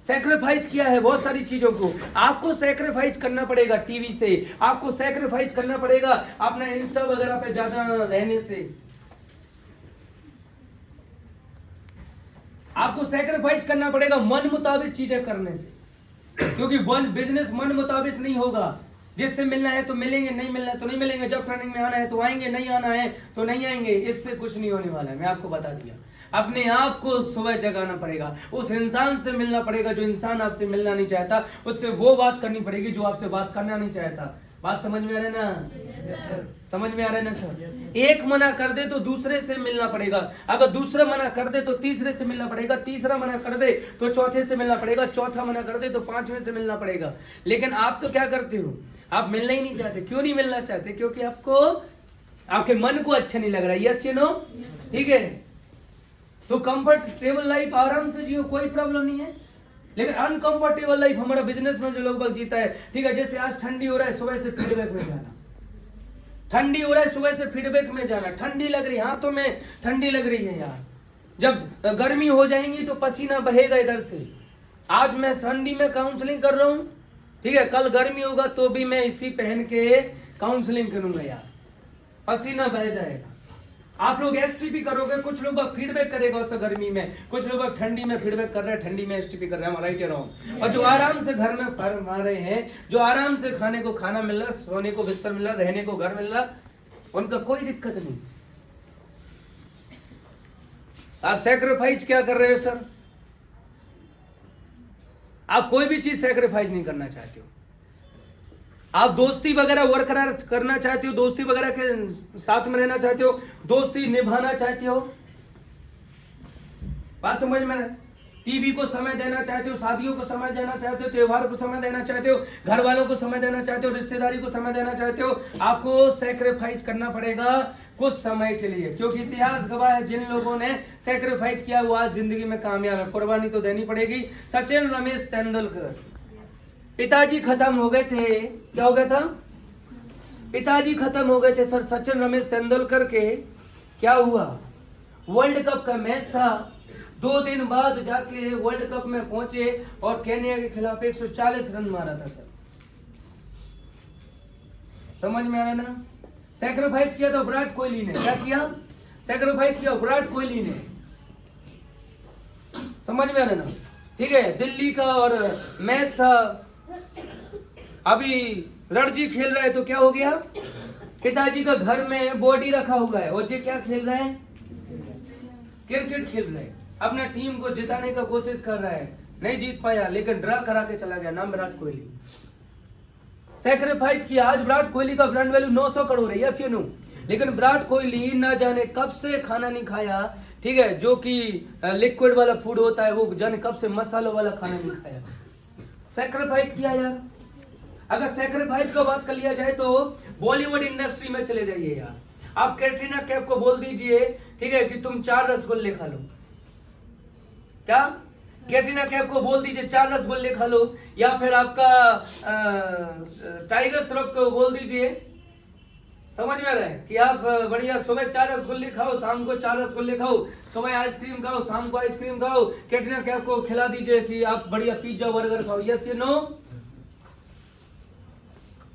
सैक्रिफाइस किया है बहुत सारी चीजों को। आपको सैक्रिफाइस करना पड़ेगा टीवी से, आपको सैक्रिफाइस करना पड़ेगा अपना इंस्टा वगैरह पे ज्यादा रहने से, आपको सैक्रिफाइस करना पड़ेगा मन मुताबिक चीजें करने से, क्योंकि बिजनेस मन मुताबिक नहीं होगा। जिससे मिलना है तो मिलेंगे, नहीं मिलना है तो नहीं मिलेंगे। जब ट्रेनिंग में आना है तो आएंगे, नहीं आना है तो नहीं आएंगे। इससे कुछ नहीं होने वाला है, मैं आपको बता दिया। अपने आप को सुबह जगाना पड़ेगा, उस इंसान से मिलना पड़ेगा जो इंसान आपसे मिलना नहीं चाहता, उससे वो बात करनी पड़ेगी जो आपसे बात करना नहीं चाहता। बात समझ में आ रहा है ना? समझ में आ रहा है ना सर? एक मना कर दे तो दूसरे से मिलना पड़ेगा, अगर दूसरा मना कर दे तो तीसरे से मिलना पड़ेगा, तीसरा मना कर दे तो चौथे से मिलना पड़ेगा, चौथा मना कर दे तो पांचवें से मिलना पड़ेगा। लेकिन आप तो क्या करते हो? आप मिलना ही नहीं चाहते। क्यों नहीं मिलना चाहते? क्योंकि आपको, आपके मन को अच्छा नहीं लग रहा है। यस या नो? ठीक है, तो कंफर्टेबल लाइफ आराम से जियो, कोई प्रॉब्लम नहीं है। लेकिन अनकंफर्टेबल लाइफ हमारा बिजनेस में जो लोग जीता है, ठीक है। जैसे आज ठंडी हो रहा है, सुबह से फीडबैक में जाना, ठंडी हो रहा है सुबह से फीडबैक में जाना, ठंडी लग रही है, हाथों में ठंडी लग रही है यार। जब गर्मी हो जाएंगी तो पसीना बहेगा इधर से। आज मैं ठंडी में काउंसलिंग कर रहा हूँ, ठीक है। कल गर्मी होगा तो भी मैं इसी पहन के काउंसलिंग करूंगा यार, पसीना बह जाएगा। आप लोग एसटीपी करोगे, कुछ लोग फीडबैक करेगा उस गर्मी में, कुछ लोग ठंडी में फीडबैक कर रहे हैं, ठंडी में एसटीपी कर रहे हैं, राइट या रॉन्ग? और जो आराम से घर में फरमा रहे हैं, जो आराम से खाने को खाना मिल रहा, सोने को बिस्तर मिल रहा, रहने को घर मिल रहा, उनका कोई दिक्कत नहीं। आप सैक्रिफाइस क्या कर रहे हो सर? आप कोई भी चीज सैक्रिफाइस नहीं करना चाहते हो। आप दोस्ती वगैरह बरकरार करना चाहते हो, दोस्ती वगैरह के साथ में रहना चाहते हो, दोस्ती निभाना चाहते हो। बात समझ में? टीवी को समय देना चाहते हो, शादियों को समय देना चाहते हो, त्योहार को समय देना चाहते हो, घर वालों को समय देना चाहते हो, रिश्तेदारी को समय देना चाहते हो। आपको सैक्रिफाइस करना पड़ेगा कुछ समय के लिए, क्योंकि इतिहास गवाह है जिन लोगों ने सैक्रिफाइस किया वो आज जिंदगी में कामयाब है। कुर्बानी तो देनी पड़ेगी। सचिन रमेश तेंदुलकर, पिताजी खत्म हो गए थे। क्या हो गया था? पिताजी खत्म हो गए थे सर। सचिन रमेश तेंदुलकर के क्या हुआ? वर्ल्ड कप का मैच था, 2 दिन बाद जाके वर्ल्ड कप में पहुंचे और केन्या के खिलाफ 140 रन मारा था सर। समझ में आया ना? सैक्रिफाइस किया था विराट कोहली ने। क्या किया? सैक्रिफाइस किया विराट कोहली ने। समझ में आ रहा ना? ठीक है, दिल्ली का और मैच था, अभी रणजी खेल रहे तो क्या हो गया? पिताजी का घर में बॉडी रखा हुआ है और ये क्या खेल रहे हैं? क्रिकेट खेल रहे हैं, अपना टीम को जिताने का कोशिश कर रहा है, नहीं जीत पाया लेकिन ड्रा करा के चला गया। नाम विराट कोहली। सैक्रिफाइस किया। आज विराट कोहली का ब्रांड वैल्यू 900 करोड़ है, यस या नो? लेकिन विराट कोहली ना जाने कब से खाना नहीं खाया, ठीक है, जो कि लिक्विड वाला फूड होता है, वो जाने कब से मसालों वाला खाना नहीं खाया। सैक्रिफाइस किया यार। अगर सैक्रिफाइस का बात कर लिया जाए तो बॉलीवुड इंडस्ट्री में चले जाइए यार, आप कैटरीना कैफ को बोल दीजिए, ठीक है, कि तुम 4 रसगुल्ले खा लो। क्या कैटरीना कैफ को बोल दीजिए 4 रसगुल्ले खा लो, या फिर आपका टाइगर श्रॉफ को बोल दीजिए, समझ में रहे, कि आप बढ़िया सुबह 4 रसगुल्ले खाओ, शाम को 4 रसगुल्ले खाओ, सुबह आइसक्रीम खाओ, शाम को आइसक्रीम खाओ। कैटरीना कैफ को खिला दीजिए कि आप बढ़िया पिज्जा बर्गर खाओ। यस या नो?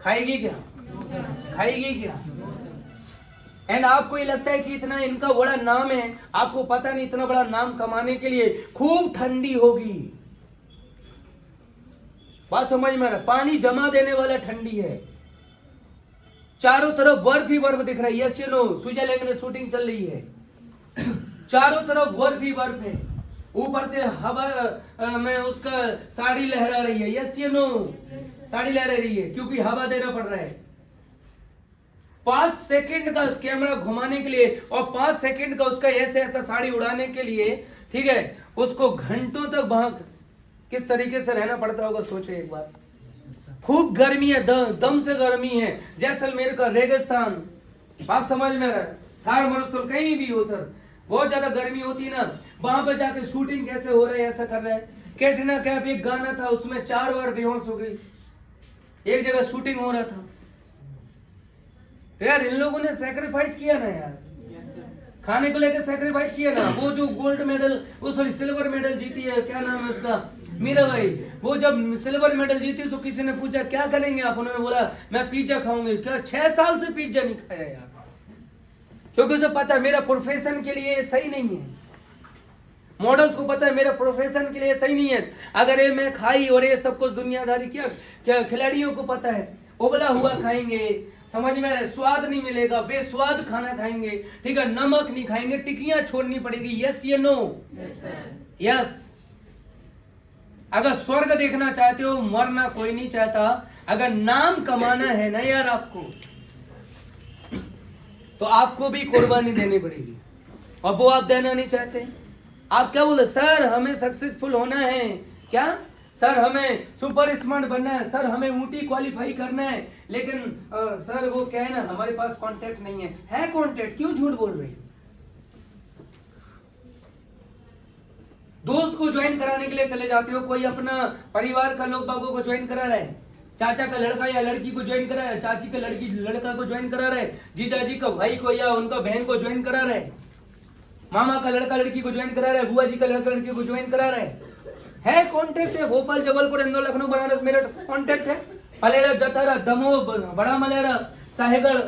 खाएगी क्या? खाएगी क्या? एंड आपको ये लगता है कि इतना इनका बड़ा नाम है, आपको पता नहीं इतना बड़ा नाम कमाने के लिए खूब ठंडी होगी। बात समझ में आ रहा? पानी जमा देने वाला ठंडी है, चारों तरफ बर्फ ही बर्फ दिख रहा है। यस या नो? स्विट्जरलैंड में शूटिंग चल रही है, चारों तरफ बर्फ ही बर्फ है, ऊपर से हवा में उसका साड़ी लहरा रही है। यस या नो? साड़ी लहरा रही है क्योंकि हवा देना पड़ रहा है। 5 सेकंड का कैमरा घुमाने के लिए और 5 सेकंड का उसका ऐसे ऐसा साड़ी उड़ाने के लिए, ठीक है, उसको घंटों तक वहां किस तरीके से रहना पड़ता होगा, सोचो एक बार। खूब गर्मी है, दम से गर्मी है, जैसलमेर का रेगिस्तान, बात समझ में आ रहा है? थार मरुस्थल कहीं भी हो सर, बहुत ज्यादा गर्मी होती है ना, वहां पर जाके शूटिंग कैसे हो रहा है, ऐसा कर रहा है। कैटरीना कैफ एक गाना था, उसमें 4 बार बेहोश हो गई, एक जगह शूटिंग हो रहा था। तो यार इन लोगों ने सैक्रिफाइस किया ना यार, खाने को लेकर सैक्रिफाइस किया ना। वो जो गोल्ड मेडल, वो सॉरी सिल्वर मेडल जीती है, क्या नाम है उसका, मीराबाई, वो जब सिल्वर मेडल जीती तो किसी ने पूछा क्या करेंगे आप, उन्होंने बोला मैं पिज्जा खाऊंगी। क्या 6 साल से पिज्जा नहीं खाया यार, क्योंकि उसे पता है मेरा प्रोफेशन के लिए सही नहीं है। मॉडल्स को पता है मेरा प्रोफेशन के लिए सही नहीं है। अगर ये मैं खाई और ये सब कुछ दुनियादारी क्या खिलाड़ियों को पता है, उबला हुआ खाएंगे, समझ में है, स्वाद नहीं मिलेगा, बेस्वाद खाना खाएंगे, ठीक है, नमक नहीं खाएंगे, टिकियां छोड़नी पड़ेगी। यस या नो? यस। अगर स्वर्ग देखना चाहते हो, मरना कोई नहीं चाहता, अगर नाम कमाना है ना यार आपको, तो आपको भी कुर्बानी देनी पड़ेगी, और वो आप देना नहीं चाहते। आप क्या बोले, सर हमें सक्सेसफुल होना है, क्या सर हमें सुपर स्मार्ट बनना है, सर हमें ऊटी क्वालिफाई करना है, लेकिन सर वो क्या है ना, हमारे पास कांटेक्ट नहीं है कांटेक्ट, क्यों झूठ बोल रहे हैं? दोस्त को ज्वाइन कराने के लिए चले जाते हो, कोई अपना परिवार का लोग बागों को ज्वाइन करा रहे हैं, चाचा का लड़का या लड़की को ज्वाइन करा रहा है, चाची का लड़का को ज्वाइन करा रहे, जीजा जी का भाई को या उनका बहन को ज्वाइन करा रहे, मामा का लड़का लड़की को ज्वाइन करा रहा है, बुआ जी का लड़का लड़की को ज्वाइन करा रहे है कॉन्टेक्ट है। भोपाल, जबलपुर, इंदौर, लखनऊ, बनारस, मेरठ कॉन्टेक्ट है। पलेरा, जतारा, दमोह, बड़ा मलेरा, साहेगढ़,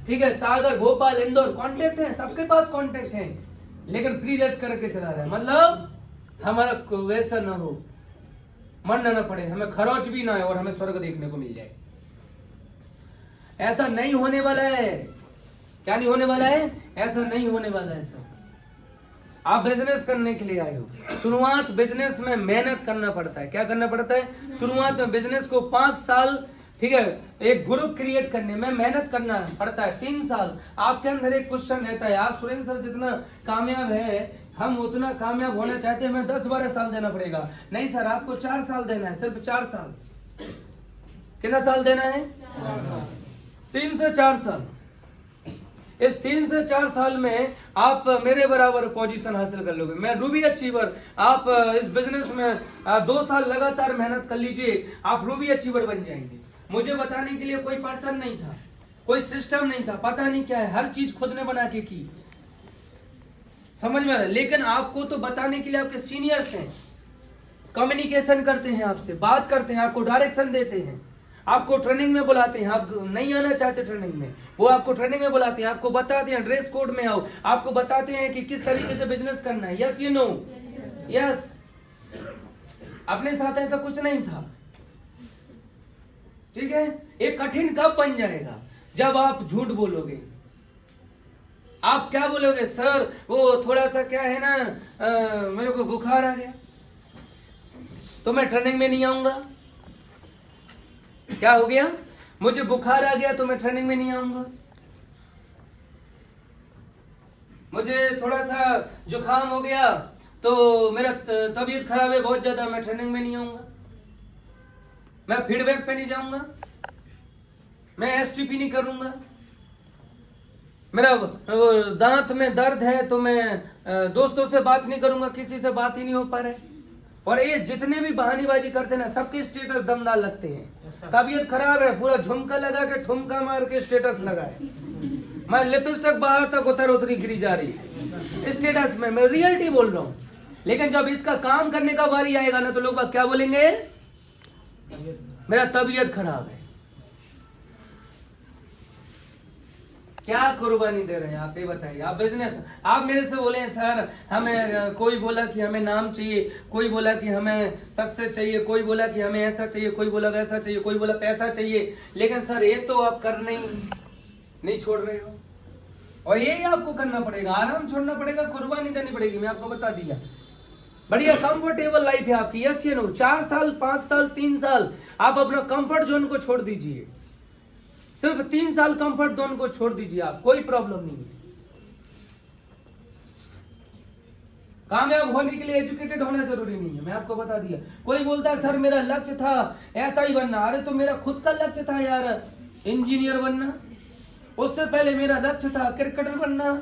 ठीक है, सागर, भोपाल, इंदौर कॉन्टेक्ट है, सबके पास कॉन्टेक्ट है, लेकिन फ्री जज करके चला रहा है। मतलब हमारा वैसा ना हो, मरना ना पड़े, हमें खरोच भी ना है और हमें स्वर्ग देखने को मिल जाए। ऐसा नहीं होने वाला है। क्या नहीं होने वाला है? ऐसा नहीं होने वाला है सर। आप बिजनेस करने के लिए आए हो, शुरुआत बिजनेस में मेहनत करना पड़ता है। क्या करना पड़ता है? शुरुआत में बिजनेस को 5 साल, ठीक है, एक ग्रुप क्रिएट करने में मेहनत करना पड़ता है। 3 साल आपके अंदर एक क्वेश्चन रहता है, आप सुरेंद्र सर जितना कामयाब है, हम उतना कामयाब होना चाहते हैं, हमें 10-12 साल देना पड़ेगा। नहीं सर, आपको 4 साल देना है, सिर्फ 4 साल। कितना साल देना है? 3 से 4 साल। इस 3 से 4 साल में आप मेरे बराबर पोजीशन हासिल कर लोगे। मैं रूबी अचीवर, आप इस बिजनेस में 2 साल लगातार मेहनत कर लीजिए, आप रूबी अचीवर बन जाएंगे। मुझे बताने के लिए कोई पर्सन नहीं था, कोई सिस्टम नहीं था, पता नहीं क्या है, हर चीज खुद ने बना के की। समझ में आ रहा है? लेकिन आपको तो बताने के लिए आपके सीनियर्स हैं, कम्युनिकेशन करते हैं, आपसे बात करते हैं, आपको डायरेक्शन देते हैं, आपको ट्रेनिंग में बुलाते हैं। आप नहीं आना चाहते ट्रेनिंग में, वो आपको ट्रेनिंग में बुलाते हैं, आपको बताते हैं ड्रेस कोड में आओ, आपको बताते हैं कि किस तरीके से बिजनेस करना है। Yes you know? यस। अपने साथ ऐसा कुछ नहीं था, ठीक है। एक कठिन कब बन जाएगा? जब आप झूठ बोलोगे। आप क्या बोलोगे? सर वो थोड़ा सा क्या है ना, मेरे को बुखार आ गया तो मैं ट्रेनिंग में नहीं आऊंगा। क्या हो गया? मुझे बुखार आ गया तो मैं ट्रेनिंग में नहीं आऊंगा। मुझे थोड़ा सा जुकाम हो गया तो मेरा तबीयत खराब है बहुत ज्यादा, मैं ट्रेनिंग में नहीं आऊंगा, मैं फीडबैक पे नहीं जाऊंगा। मैं एसटीपी नहीं करूंगा। मेरा वो दांत में दर्द है तो मैं दोस्तों से बात नहीं करूंगा, किसी से बात ही नहीं हो पा रहा है। और ये जितने भी बहानेबाजी करते हैं ना, सबके स्टेटस दमदार लगते हैं। तबीयत खराब है, पूरा झुमका लगा के ठुमका मार के स्टेटस लगाए। मैं लिपस्टिक बाहर तक उतर उतरी गिरी जा रही है स्टेटस में, मैं रियलिटी बोल रहा हूँ। लेकिन जब इसका काम करने का बारी आएगा ना, तो लोग बात क्या बोलेंगे, मेरा तबीयत खराब है। क्या कुर्बानी दे रहे हैं आप, ये बताइए। आप बिजनेस, आप मेरे से बोले सर हमें, कोई बोला कि हमें नाम चाहिए, कोई बोला कि हमें सक्सेस चाहिए, कोई बोला कि हमें ऐसा चाहिए, कोई बोला वैसा चाहिए, कोई बोला पैसा चाहिए, लेकिन सर ये तो आप कर नहीं छोड़ रहे हो। और यही आपको करना पड़ेगा, आराम छोड़ना पड़ेगा, कुर्बानी देनी पड़ेगी। मैं आपको बता दिया, बढ़िया कंफर्टेबल लाइफ है आपकी, यस या नो। 4 साल 5 साल 3 साल आप अपना कंफर्ट जोन को छोड़ दीजिए, सिर्फ 3 साल कंफर्ट जोन को छोड़ दीजिए आप, कोई प्रॉब्लम नहीं है। कामयाब होने के लिए एजुकेटेड होना जरूरी नहीं है, मैं आपको बता दिया। कोई बोलता है सर मेरा लक्ष्य था ऐसा ही बनना, अरे तो मेरा खुद का लक्ष्य था यार इंजीनियर बनना, उससे पहले मेरा लक्ष्य था क्रिकेटर बनना।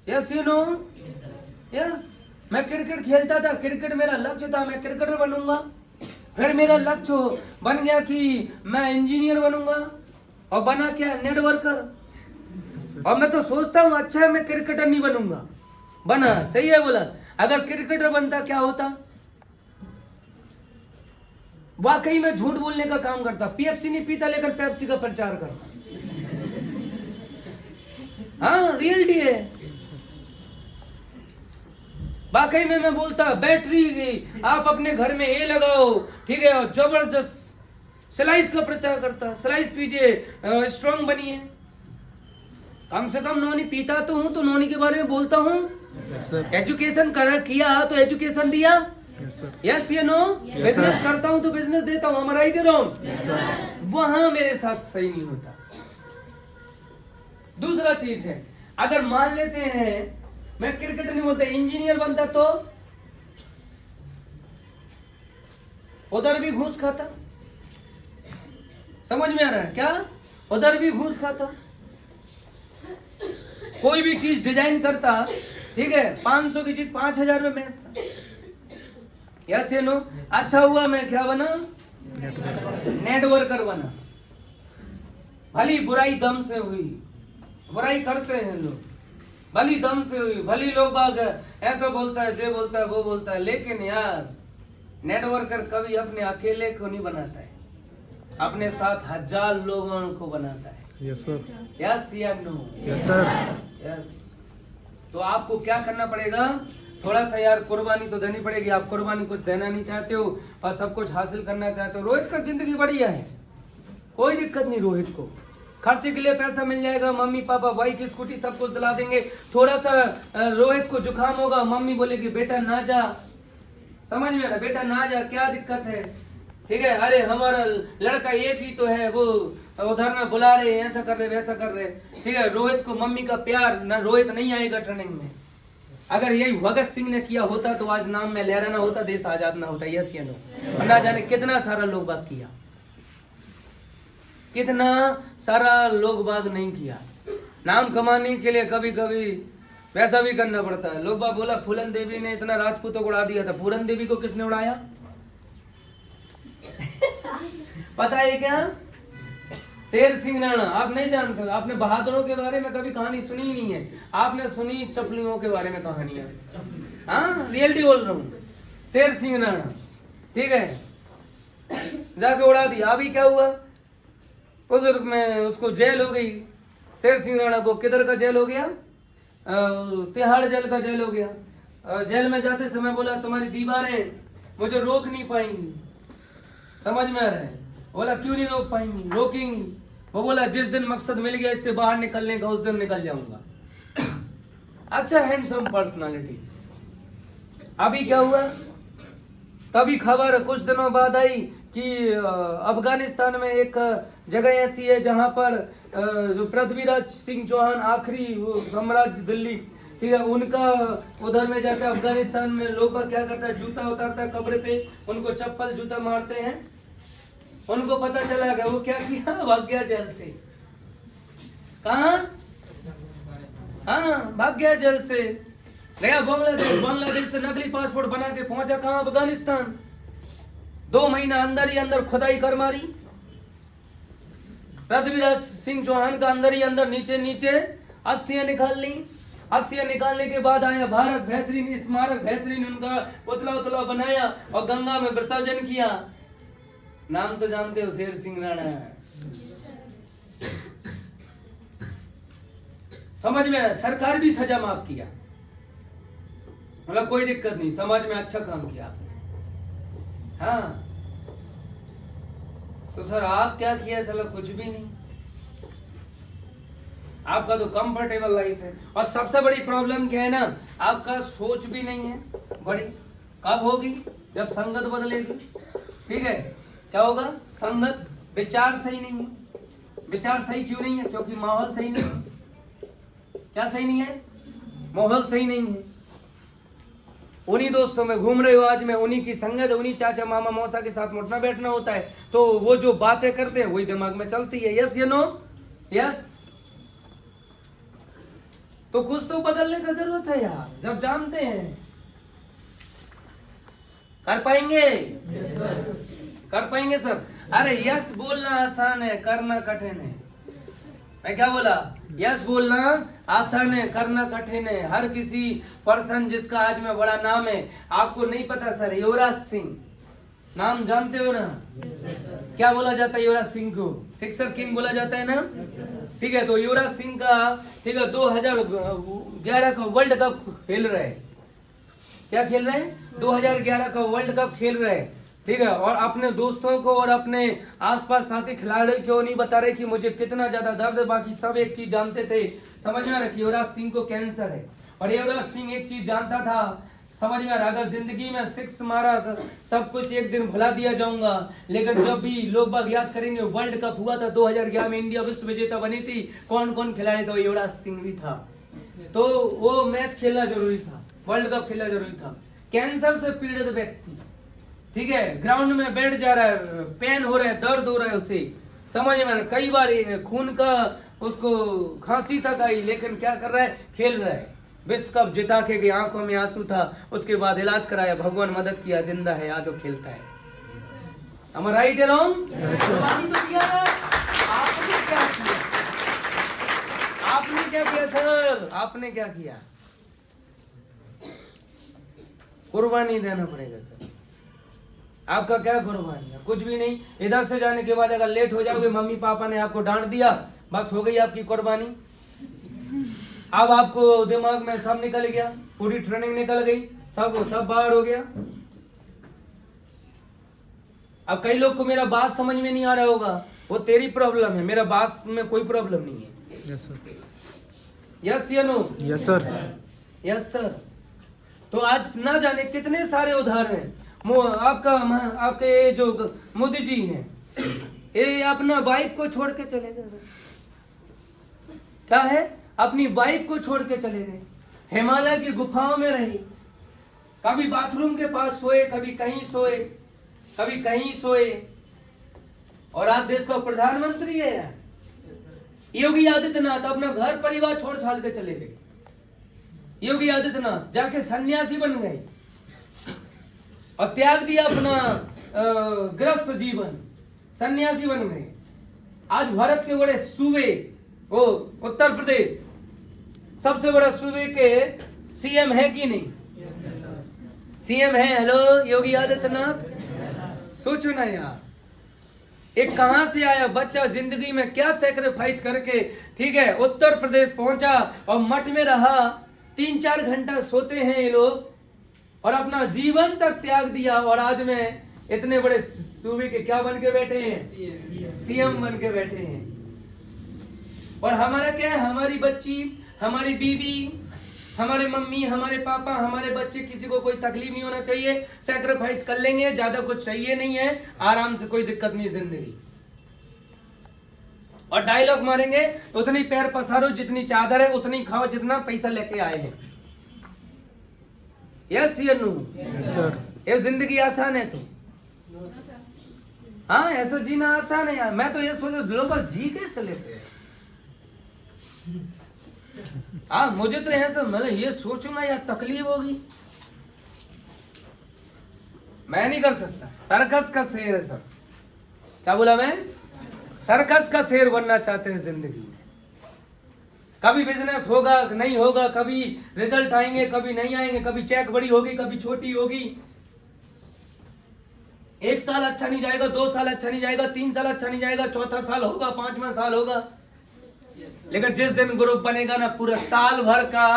यस यू नो, यस मैं क्रिकेट खेलता था, क्रिकेट मेरा लक्ष्य था, मैं क्रिकेटर बनूंगा। फिर मेरा लक्ष्य बन गया कि मैं इंजीनियर बनूंगा, और बना क्या, नेटवर्कर। और मैं तो सोचता हूँ अच्छा है मैं क्रिकेटर नहीं बनूंगा, बना, सही है बोला। अगर क्रिकेटर बनता क्या होता, वाकई में झूठ बोलने का काम करता, पेप्सी नहीं पीता लेकिन पेप्सी का प्रचार करता। हाँ रियलिटी है, वाकई में मैं बोलता बैटरी आप अपने घर में ये लगाओ, ठीक है, और जबरदस्त स्लाइस का प्रचार करता, स्लाइस पीजिए स्ट्रॉन्ग बनिए। कम से कम नोनी पीता तो हूं, तो नोनी के बारे में बोलता हूं। एजुकेशन किया तो एजुकेशन दिया, यस या नो। बिजनेस करता हूं तो बिजनेस देता हूं, am I right or wrong? वहां मेरे साथ सही नहीं होता। दूसरा चीज है, अगर मान लेते हैं मैं क्रिकेटर नहीं बोलता, इंजीनियर बनता तो उधर भी घूस खाता, समझ में आ रहा है क्या, उधर भी घूस खाता। कोई भी चीज डिजाइन करता, ठीक है, 500 की चीज 5000 में बेचता, यस या नो। अच्छा हुआ मैं क्या बना, नेटवर्कर बना। भली बुराई दम से हुई, बुराई करते हैं लोग, भली दम से हुई, भली लोग बाग ऐसा बोलता है, जे बोलता है, वो बोलता है, लेकिन यार नेटवर्कर कभी अपने अकेले को नहीं बनाता है, अपने साथ 1000 लोगों को बनाता है। यस सर, यस या नो, यस सर, यस। तो आपको क्या करना पड़ेगा, थोड़ा सा यार कुर्बानी तो देनी पड़ेगी। आप कुर्बानी कुछ देना नहीं चाहते हो और सब कुछ हासिल करना चाहते हो। रोहित का जिंदगी बढ़िया है, कोई दिक्कत नहीं, रोहित को खर्चे के लिए पैसा मिल जाएगा, मम्मी पापा बाइक स्कूटी सब कुछ दिला देंगे। थोड़ा सा रोहित को जुकाम होगा, मम्मी बोलेगी बेटा ना जा, समझ में आ रहा, बेटा ना जा, क्या दिक्कत है, ठीक है, अरे हमारा लड़का एक ही तो है, वो उधर ना बुला रहे, ऐसा कर रहे वैसा कर रहे, ठीक है। रोहित को मम्मी का प्यार, ना रोहित नहीं आएगा ट्रेनिंग में। अगर यही भगत सिंह ने किया होता तो आज नाम में लहराना होता, देश आजाद ना होता, यस या नो। ना जाने कितना सारा लोग बात किया, कितना सारा लोग बाग नहीं किया। नाम कमाने के लिए कभी कभी वैसा भी करना पड़ता है। लोग बाग बोला फूलन देवी ने इतना राजपूतों को उड़ा दिया था, पूरन देवी को किसने उड़ाया पता है क्या, शेर सिंह राणा। आप नहीं जानते, आपने बहादुरों के बारे में कभी कहानी सुनी ही नहीं है, आपने सुनी चपलियों के बारे में कहानियां। हाँ रियलिटी बोल रहा हूँ, शेर सिंह राणा, ठीक है, जाके उड़ा दिया। अभी क्या हुआ, बुजुर्ग में उसको जेल हो गई, शेर सिंह राणा को किधर का जेल हो गया, तिहाड़ जेल का जेल हो गया। जेल में जाते समय बोला तुम्हारी दीवारें मुझे रोक नहीं पाएंगी, समझ में आ रहा है, बोला क्यों नहीं रोक पाएंगी, रोकेंगी। वो बोला जिस दिन मकसद मिल गया इससे बाहर निकलने का उस दिन निकल जाऊंगा। अच्छा हैंडसम पर्सनालिटी। अभी क्या हुआ, तभी खबर कुछ दिनों बाद आई कि अफगानिस्तान में एक जगह ऐसी है जहां पर जो पृथ्वीराज सिंह चौहान आखिरी साम्राज्य दिल्ली, ठीक है, उनका उधर में जाकर अफगानिस्तान में लोग क्या करता है, जूता उतारता है कब्र पे, उनको चप्पल जूता मारते हैं, उनको पता चला कि वो क्या किया, भाग गया जेल से। कहाँ? हाँ, भाग गया जेल से, गया बांग्लादेश। बांग्लादेश से नकली पासपोर्ट बना के पहुंचा कहाँ? अफगानिस्तान। 2 महीना अंदर ही अंदर खुदाई कर मारी। पृथ्वीराज सिंह चौहान का अंदर ही अंदर नीचे नीचे अस्थियां निकाल ली। अस्थियां निकालने के बाद आया भारत, बेहतरीन स्मारक, बेहतरीन उनका पुतला उतला बनाया और गंगा में विसर्जन किया। नाम तो जानते हो, शेर सिंह राणा। समझ में आया? सरकार भी सजा माफ किया, मतलब कोई दिक्कत नहीं, समाज में अच्छा काम किया आपने। हाँ, तो सर आप क्या किया? साला कुछ भी नहीं। आपका तो कंफर्टेबल लाइफ है। और सबसे बड़ी प्रॉब्लम क्या है ना, आपका सोच भी नहीं है बड़ी। कब होगी? जब संगत बदलेगी। ठीक है, क्या होगा? संगत। विचार सही नहीं है। विचार सही क्यों नहीं है? क्योंकि माहौल सही नहीं है। क्या सही नहीं है? माहौल सही नहीं है। उन्हीं दोस्तों में घूम रहे हो आज, में उन्हीं की संगत, उन्हीं चाचा मामा मौसा के साथ उठना बैठना होता है, तो वो जो बातें करते हैं वही दिमाग में चलती है। यस या नो? यस। तो कुछ तो बदलने का जरूरत है यार, जब जानते हैं। कर पाएंगे? कर पाएंगे सर? अरे यस बोलना आसान है, करना कठिन है। मैं क्या बोला? यस बोलना आसान है, करना कठिन है। हर किसी पर्सन जिसका आज में बड़ा नाम है, आपको नहीं पता सर, युवराज सिंह नाम जानते हो ना? क्या बोला जाता है युवराज सिंह को? सिक्सर किंग बोला जाता है ना? ठीक है, तो युवराज सिंह का, ठीक है, 2011 का वर्ल्ड कप खेल रहे हैं। क्या खेल रहे हैं? 2011 का वर्ल्ड कप खेल रहे हैं। ठीक है, और अपने दोस्तों को और अपने आसपास साथी खिलाड़ियों को नहीं बता रहे कि मुझे कितना ज्यादा दर्द है। बाकी सब एक चीज जानते थे, समझ में आ रहा कि युवराज सिंह को कैंसर है। और युवराज सिंह एक चीज जानता था, समझ में आ रहा, अगर जिंदगी में 6 मारा सब कुछ एक दिन भुला दिया जाऊंगा। लेकिन जब भी लोग बाग याद करेंगे, वर्ल्ड कप हुआ था 2011 में, इंडिया विश्व विजेता बनी थी। कौन कौन खिलाड़ी? तो युवराज सिंह भी था। तो वो मैच खेलना जरूरी था, वर्ल्ड कप खेलना जरूरी था। कैंसर से पीड़ित व्यक्ति, ठीक है, ग्राउंड में बैठ जा रहा है, पेन हो रहा है, दर्द हो रहा है उसे, समझ में, कई बार खून का उसको खांसी तक आई, लेकिन क्या कर रहा है? खेल रहा है। विश्व कप जिता के आंखों में आंसू था, उसके बाद इलाज कराया, भगवान मदद किया, जिंदा है आज, वो खेलता है। Am I right or wrong? कुर्बानी तो दिया ना। आपने क्या किया? आपने क्या किया सर? आपने क्या किया? कुर्बानी देना पड़ेगा सर। आपका क्या कुर्बानी है? कुछ भी नहीं। इधर से जाने के बाद अगर लेट हो जाओगे, मम्मी पापा ने आपको डांट दिया, बस हो गई आपकी कुर्बानी। अब आपको दिमाग में सब निकल गया, पूरी ट्रेनिंग निकल गई, सब बाहर हो गया। अब कई लोग को मेरा बात समझ में नहीं आ रहा होगा, वो तेरी प्रॉब्लम है, मेरा बात में कोई प्रॉब्लम नहीं है। Yes sir. यस या no? Yes sir. Yes sir. तो आज ना जाने कितने सारे उदाहरण हैं। आपके जो मोदी जी हैं, ये अपना वाइफ को छोड़ के चले गए। क्या है? अपनी वाइफ को छोड़ के चले गए, हिमालय की गुफाओं में रहे, कभी बाथरूम के पास सोए, कभी कहीं सोए, कभी कहीं सोए। और आज देश का प्रधानमंत्री है यार, योगी आदित्यनाथ अपना घर परिवार छोड़ छाड़ के चले गए। योगी आदित्यनाथ जाके सन्यासी बन गए और त्याग दिया अपना गृहस्थ जीवन, सन्यासी बन गए। आज भारत के बड़े सूबे, वो उत्तर प्रदेश सबसे बड़ा सूबे के सीएम है कि नहीं? सीएम है। हेलो योगी आदित्यनाथ, सोचो ना यार, एक कहां से आया बच्चा, जिंदगी में क्या सेक्रीफाइस करके, ठीक है, उत्तर प्रदेश पहुंचा और मठ में रहा। 3-4 घंटा सोते हैं ये लोग और अपना जीवन तक त्याग दिया, और आज में इतने बड़े सूबे के क्या बन के बैठे हैं? सीएम बन के बैठे हैं। और हमारा क्या है? हमारी बच्ची, हमारी बीवी, हमारे मम्मी, हमारे पापा, हमारे बच्चे, किसी को कोई तकलीफ नहीं होना चाहिए, सैक्रिफाइस कर लेंगे, ज्यादा कुछ चाहिए नहीं है, आराम से, कोई दिक्कत नहीं जिंदगी। और डायलॉग मारेंगे, उतनी पैर पसारो जितनी चादर है, उतनी खाओ जितना पैसा लेके आए हैं। यस या नो? Yes sir. ये जिंदगी आसान है तो हाँ, ऐसा जीना आसान है यार। मैं तो ये सोच लोग जी कैसे लेते हैं। हाँ, मुझे तो ऐसा मतलब ये सोचूंगा यार तकलीफ होगी, मैं नहीं कर सकता। सर्कस का शेर है सब। क्या बोला मैं? सर्कस का शेर बनना चाहते हैं जिंदगी में। कभी बिजनेस होगा नहीं होगा, कभी रिजल्ट आएंगे कभी नहीं आएंगे, कभी चेक बड़ी होगी कभी छोटी होगी। 1 साल अच्छा नहीं जाएगा, 2 साल अच्छा नहीं जाएगा, 3 साल अच्छा नहीं जाएगा, चौथा साल होगा, 5वां साल होगा। लेकिन जिस दिन ग्रुप बनेगा ना, पूरा साल भर का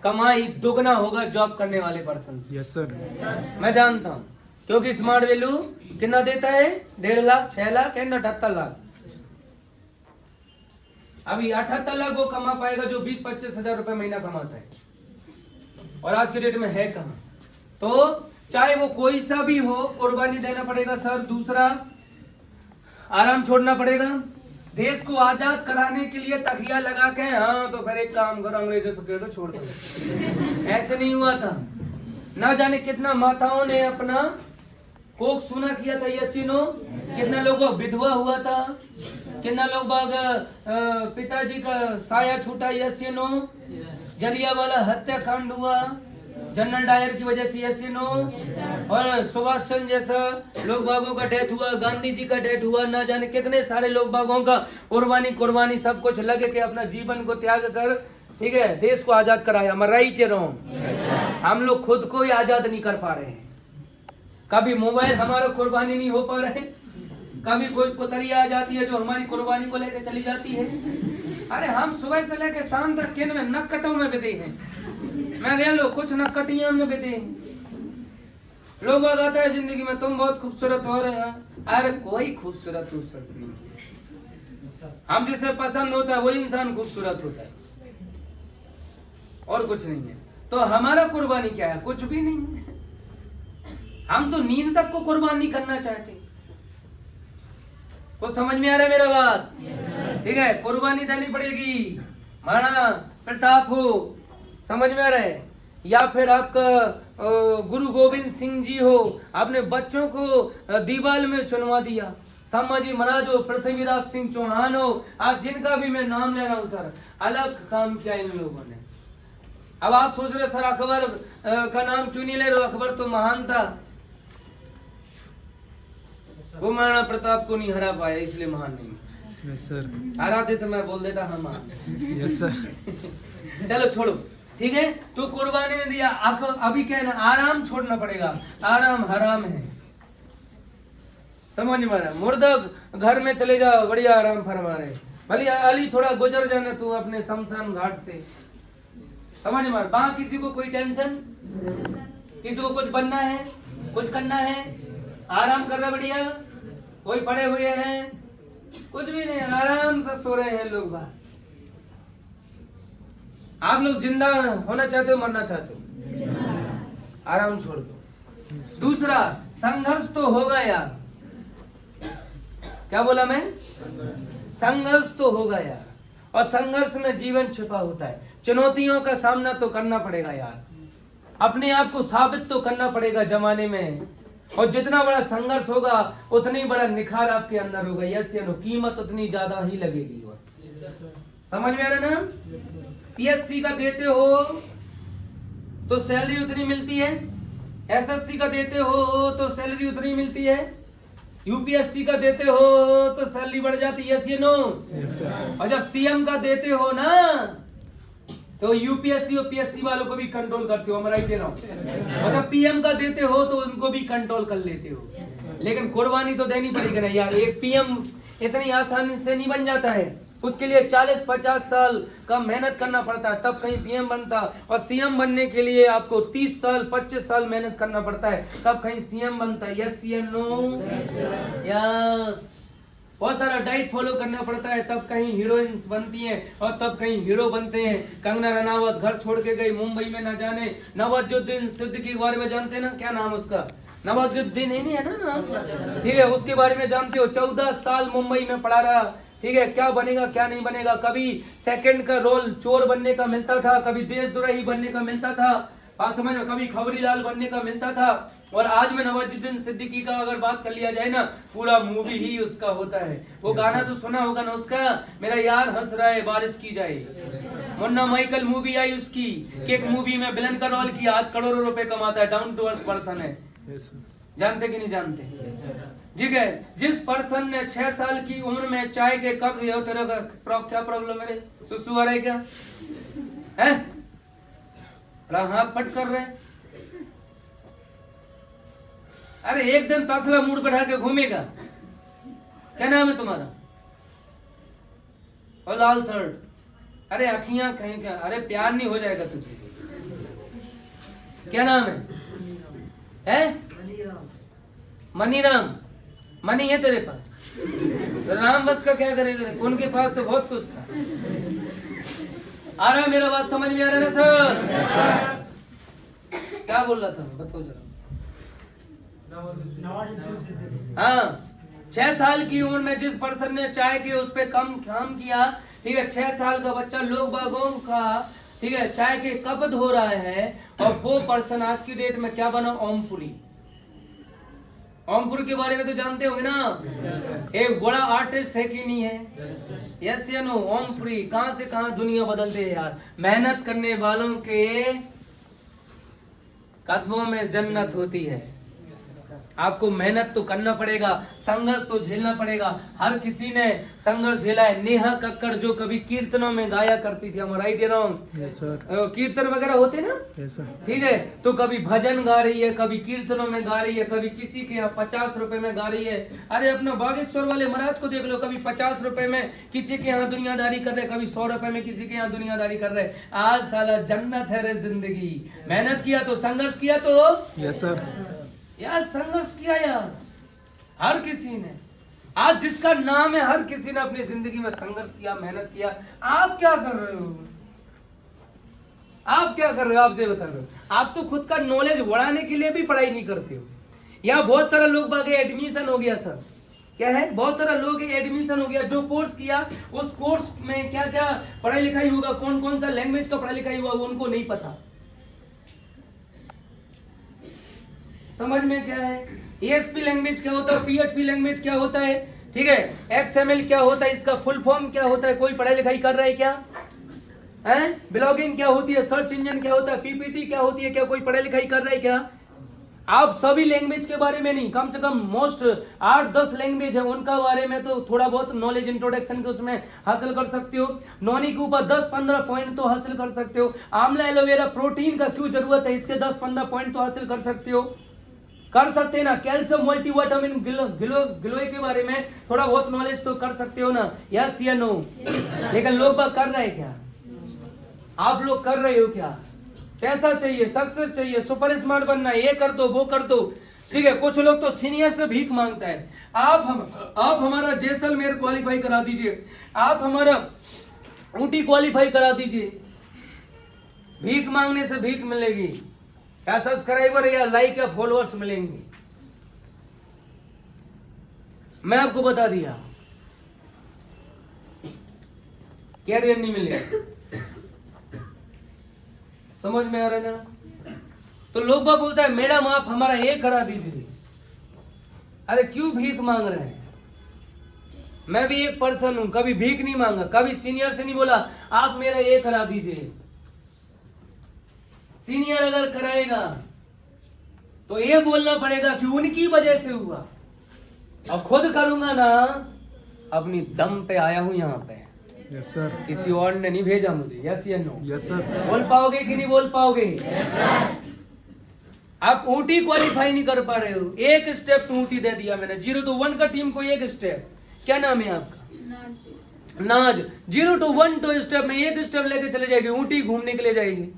कमाई दुगना होगा जॉब करने वाले पर्सन से। Yes sir. मैं जानता हूँ, क्योंकि स्मार्ट वैल्यू कितना देता है? 1.5 लाख, 6 लाख एंड 78 लाख। अभी 78 लाख वो कमा पाएगा जो 20-25 हजार रुपए महीना कमाता है, और आज के डेट में है कहाँ। तो चाहे वो कोई सा भी हो, कुर्बानी देना पड़ेगा सर। दूसरा, आराम छोड़ना पड़ेगा। देश को आजाद कराने के लिए तकिया लगा के, हाँ तो फिर एक काम करो, अंग्रेजों से कह दो छोड़ दो। ऐसे नहीं हुआ था। ना जाने कितना माताओं ने अपना कोक सूना किया था, यसीनो। कितना लोगों का विधवा हुआ था, कितना लोग पिताजी का साया छूटा, यसीनो। जलियांवाला हत्याकांड हुआ जनरल डायर की वजह से, यसीनो। और सुभाष चंद्र जैसा लोग बागों का डेथ हुआ, गांधी जी का डेथ हुआ, ना जाने कितने सारे लोग बागों का कुर्बानी सब कुछ लगे के अपना जीवन को त्याग कर, ठीक है, देश को आजाद कराया। मैं राइट या रॉन्ग? हम लोग खुद को ही आजाद नहीं कर पा रहे हैं। कभी मोबाइल हमारा कुर्बानी नहीं हो पा रहे, कभी कोई पुतलिया आ जाती है जो हमारी कुर्बानी को लेकर चली जाती है। अरे हम सुबह से लेकर शाम तक किन में नक्कटों में बिते हैं। मैं कह लो कुछ नक्कटियों में बिते हैं। लोग बताते हैं जिंदगी में तुम बहुत खूबसूरत हो रहे हैं। अरे कोई खूबसूरत नहीं है। हम जिसे पसंद होता है वही इंसान खूबसूरत होता है, और कुछ नहीं है। तो हमारा कुर्बानी क्या है? कुछ भी नहीं है। हम तो नींद तक को कुर्बान नहीं करना चाहते। कुछ समझ में आ रहा है मेरा बात? ठीक है, कुर्बानी देनी पड़ेगी। महाराणा प्रताप हो, समझ में आ रहा है? या फिर आपका गुरु गोविंद सिंह जी हो, आपने बच्चों को दीवाल में चुनवा दिया। संभाजी महाराज हो, पृथ्वीराज सिंह चौहान हो, आप जिनका भी मैं नाम ले रहा हूँ सर, अलग काम किया इन लोगों ने। अब आप सोच रहे सर अकबर का नाम क्यों नहीं ले रहे? अकबर तो महान था, वो महाराणा प्रताप को नहीं हरा पाया इसलिए महान नहीं। Yes sir. हराते तो मैं बोल देता हम महान। Yes sir. चलो छोड़ो, ठीक है। तो कुर्बानी ने दिया। अभी क्या है ना, आराम छोड़ना पड़ेगा। आराम हराम है, समझ में आ रहा? मुर्दा घर में चले जाओ, बढ़िया आराम फरमा रहे। भले अली थोड़ा गुजर जाना तू अपने शमशान घाट से, समझ में आ रहा? वहां किसी को कोई टेंशन, किसी को कुछ बनना है, कुछ करना है, आराम कर रहा बढ़िया। कोई पड़े हुए हैं, कुछ भी नहीं, आराम से सो रहे हैं लोग बाहर। आप लोग जिंदा होना चाहते हो, मरना चाहते हो? आराम छोड़ दो। दूसरा, संघर्ष तो होगा यार। क्या बोला मैं? संघर्ष तो होगा यार, और संघर्ष में जीवन छिपा होता है। चुनौतियों का सामना तो करना पड़ेगा यार, अपने आप को साबित तो करना पड़ेगा जमाने में। और जितना बड़ा संघर्ष होगा उतनी बड़ा निखार आपके अंदर होगा। यस या नो? कीमत उतनी ज्यादा ही लगेगी। और समझ में आ रहा ना? पीएससी का देते हो तो सैलरी उतनी मिलती है, एसएससी का देते हो तो सैलरी उतनी मिलती है, यूपीएससी का देते हो तो सैलरी बढ़ जाती है। यस या नो? और जब सीएम का देते हो ना, तो यूपीएससी और पीएससी वालों को भी कंट्रोल करते हो। मैं राइट कह रहा हूं? और जब पीएम का देते हो तो उनको भी कंट्रोल कर लेते हो। लेकिन कुर्बानी तो देनी पड़ेगी ना यार। एक पीएम इतनी आसानी से नहीं बन जाता है, उसके लिए 40-50 साल का मेहनत करना पड़ता है, तब कहीं पीएम बनता। और सीएम बनने के लिए आपको 30 साल 25 साल मेहनत करना पड़ता है, तब कहीं सीएम बनता है। यस या नो? यस। बहुत सारा डाइट फॉलो करना पड़ता है, तब कहीं हीरोइंस बनती हैं और तब कहीं हीरो बनते हैं। कंगना रनावत घर छोड़ के गई मुंबई में, ना जाने नवाजुद्दीन सिद्दीकी के बारे में जानते हैं ना? क्या नाम उसका? नवाजुद्दीन ही नहीं है ना नाम? ठीक है, उसके बारे में जानते हो? 14 साल मुंबई में पढ़ा रहा। ठीक है, क्या बनेगा क्या नहीं बनेगा। कभी सेकंड का रोल चोर बनने का मिलता था, कभी देशद्रोही बनने का मिलता था। बात समझ में, कभी खबरीलाल बनने का मिलता था, और आज में नवाजुद्दीन सिद्दीकी का अगर बात कर लिया जाए ना, पूरा मूवी ही उसका होता है। वो गाना तो सुना होगा ना उसका, मेरा यार हंस रहा है बारिश की जाए। मुन्ना माइकल मूवी आई उसकी, किक मूवी में विलन का रोल किया, आज करोड़ों रुपए कमाता है, डाउन टू अर्थ पर्सन है। जानते कि नहीं जानते? ठीक है, जिस पर्सन ने 6 साल की उम्र में चाय के कप दिया, तेरे का क्या प्रॉब्लम है? सुसु आ रहा है क्या है? हाथ पट कर रहे, अरे एक दिन तसला मूड बैठा के घूमेगा। क्या नाम है तुम्हारा? और लाल शर्ट, अरे अखियां कहीं क्या, अरे प्यार नहीं हो जाएगा तुझे। क्या नाम है? मनीराम। मनी है तेरे पास, तो राम बस का क्या करेगा? उनके पास तो बहुत कुछ था। आ रहा है मेरा बात समझ में आ रहा है ना सर? क्या बोल रहा था, बताओ जरा। हाँ, 6 साल की उम्र में जिस पर्सन ने चाय के उस पे कम काम किया, ठीक है, 6 साल का बच्चा लोग बागों का, ठीक है, चाय के कप धो रहा है, और वो पर्सन आज की डेट में क्या बना? ओमपुरी। ओमपुरी के बारे में तो जानते होंगे ना, एक बड़ा आर्टिस्ट है कि नहीं है? यस या नो? ओमपुरी कहां से कहां दुनिया बदलते हैं यार। मेहनत करने वालों के कदमों में जन्नत होती है। आपको मेहनत तो करना पड़ेगा, संघर्ष तो झेलना पड़ेगा। हर किसी ने संघर्ष झेला है। नेहा कक्कड़ जो कभी कीर्तनों में गाया करती थी, हम राइट या रॉन्ग? Yes sir. कीर्तन वगैरह होते ना, यस सर। ठीक है, तो कभी भजन गा रही है, कभी कीर्तनों में गा रही है, कभी किसी के यहाँ 50 रुपए में गा रही है। अरे अपना बागेश्वर वाले महाराज को देख लो, कभी 50 रुपए में किसी के यहाँ दुनियादारी कर रहे, कभी 100 रुपए में किसी के यहाँ दुनियादारी कर रहे। आज साला जन्नत है रे जिंदगी। मेहनत किया तो, संघर्ष किया तो, यस सर। यार संघर्ष किया यार, हर किसी ने। आज जिसका नाम है, हर किसी ने अपनी जिंदगी में संघर्ष किया, मेहनत किया। आप क्या कर रहे हो? आप क्या कर रहे हो? आप जो बता रहे हो, आप तो खुद का नॉलेज बढ़ाने के लिए भी पढ़ाई नहीं करते हो। यहाँ बहुत सारा लोग बागे एडमिशन हो गया सर, क्या है, बहुत सारा लोग एडमिशन हो गया, जो कोर्स किया उस कोर्स में क्या क्या पढ़ाई लिखाई होगा, कौन कौन सा लैंग्वेज का पढ़ाई लिखाई हुआ, वो उनको नहीं पता। समझ में क्या है? ESP लैंग्वेज क्या होता है, PHP लैंग्वेज क्या होता है, ठीक है, XML क्या होता है, इसका फुल फॉर्म क्या होता है, कोई पढ़ाई लिखाई कर रहा है क्या? हैं? ब्लॉगिंग क्या होती है, सर्च इंजन क्या होता है, PPT क्या होती है, क्या कोई पढ़ाई लिखाई कर रहा है क्या? आप सभी लैंग्वेज के बारे में नहीं, कम से कम मोस्ट 8-10 लैंग्वेज है, उनका बारे में तो थोड़ा बहुत नॉलेज इंट्रोडक्शन के उसमें हासिल कर सकते हो। नॉनी के ऊपर 10-15 पॉइंट तो हासिल कर सकते हो। आंवला एलोवेरा प्रोटीन का क्यों जरूरत है, इसके 10-15 पॉइंट तो हासिल कर सकते हो, कर सकते हैं ना। कैल्शियम मल्टीविटामिन गिलोय के बारे में थोड़ा बहुत नॉलेज तो कर सकते हो ना, यस या नो? लेकिन लोग बात कर रहे हैं क्या? आप लोग कर रहे हो क्या? पैसा चाहिए, सक्सेस चाहिए, सुपर स्मार्ट बनना है, ये कर दो, वो कर दो, ठीक है। कुछ लोग तो सीनियर से भीख मांगता है। आप हमारा जैसलमेर क्वालिफाई करा दीजिए, आप हमारा ऊटी क्वालिफाई करा दीजिए, भीख मांगने से भीख मिलेगी, क्या सब्सक्राइबर या लाइक या फॉलोअर्स मिलेंगे। मैं आपको बता दिया, कैरियर नहीं मिलेगा। समझ में आ रहा है ना? तो लोग बात बोलता है मैडम आप हमारा ये करा दीजिए। अरे क्यों भीख मांग रहे हैं? मैं भी एक पर्सन हूं, कभी भीख नहीं मांगा, कभी सीनियर से नहीं बोला आप मेरा ये करा दीजिए। सीनियर अगर कराएगा तो ये बोलना पड़ेगा कि उनकी वजह से हुआ। अब खुद करूंगा ना, अपनी दम पे आया हूं यहाँ पे। Yes sir. किसी और ने नहीं भेजा मुझे, यस या नो? Yes sir. बोल पाओगे कि नहीं बोल पाओगे? Yes sir. आप ऊटी क्वालिफाई नहीं कर पा रहे हो, एक स्टेप तो ऊटी दे दिया मैंने। 0 to 1 का टीम को एक स्टेप, क्या नाम है आपका? नाज। 0 to 1 तो स्टेप में एक स्टेप लेके चले जाएगी, ऊटी घूमने के लिए जाएगी।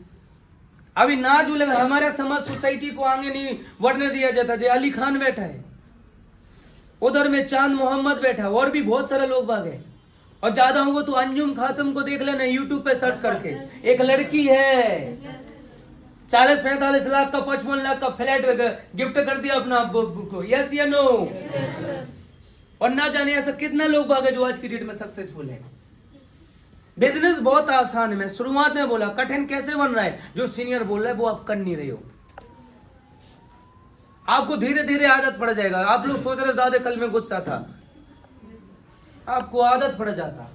अभी नाज बोलेगा हमारे समाज सोसाइटी को आगे नहीं बढ़ने दिया जाता। जय अली खान बैठा है, उधर में चांद मोहम्मद बैठा, और भी बहुत सारे लोग बाग है। और ज्यादा होंगे तो अंजुम खातम को देख लेना यूट्यूब पे सर्च करके। एक लड़की है, 40-45 लाख का 55 लाख का फ्लैट गिफ्ट कर दिया अपना अब्बू को, यस या नो? और ना जाने ऐसा कितना लोग बाग है जो आज की डेट में सक्सेसफुल है। बिजनेस बहुत आसान है। मैं शुरुआत में बोला कठिन कैसे बन रहा है, जो सीनियर बोल रहा है वो आप कर नहीं रहे हो। आपको धीरे धीरे आदत पड़ जाएगा। आप लोग सोच रहे दादा कल में गुस्सा था, आपको आदत पड़ जाता।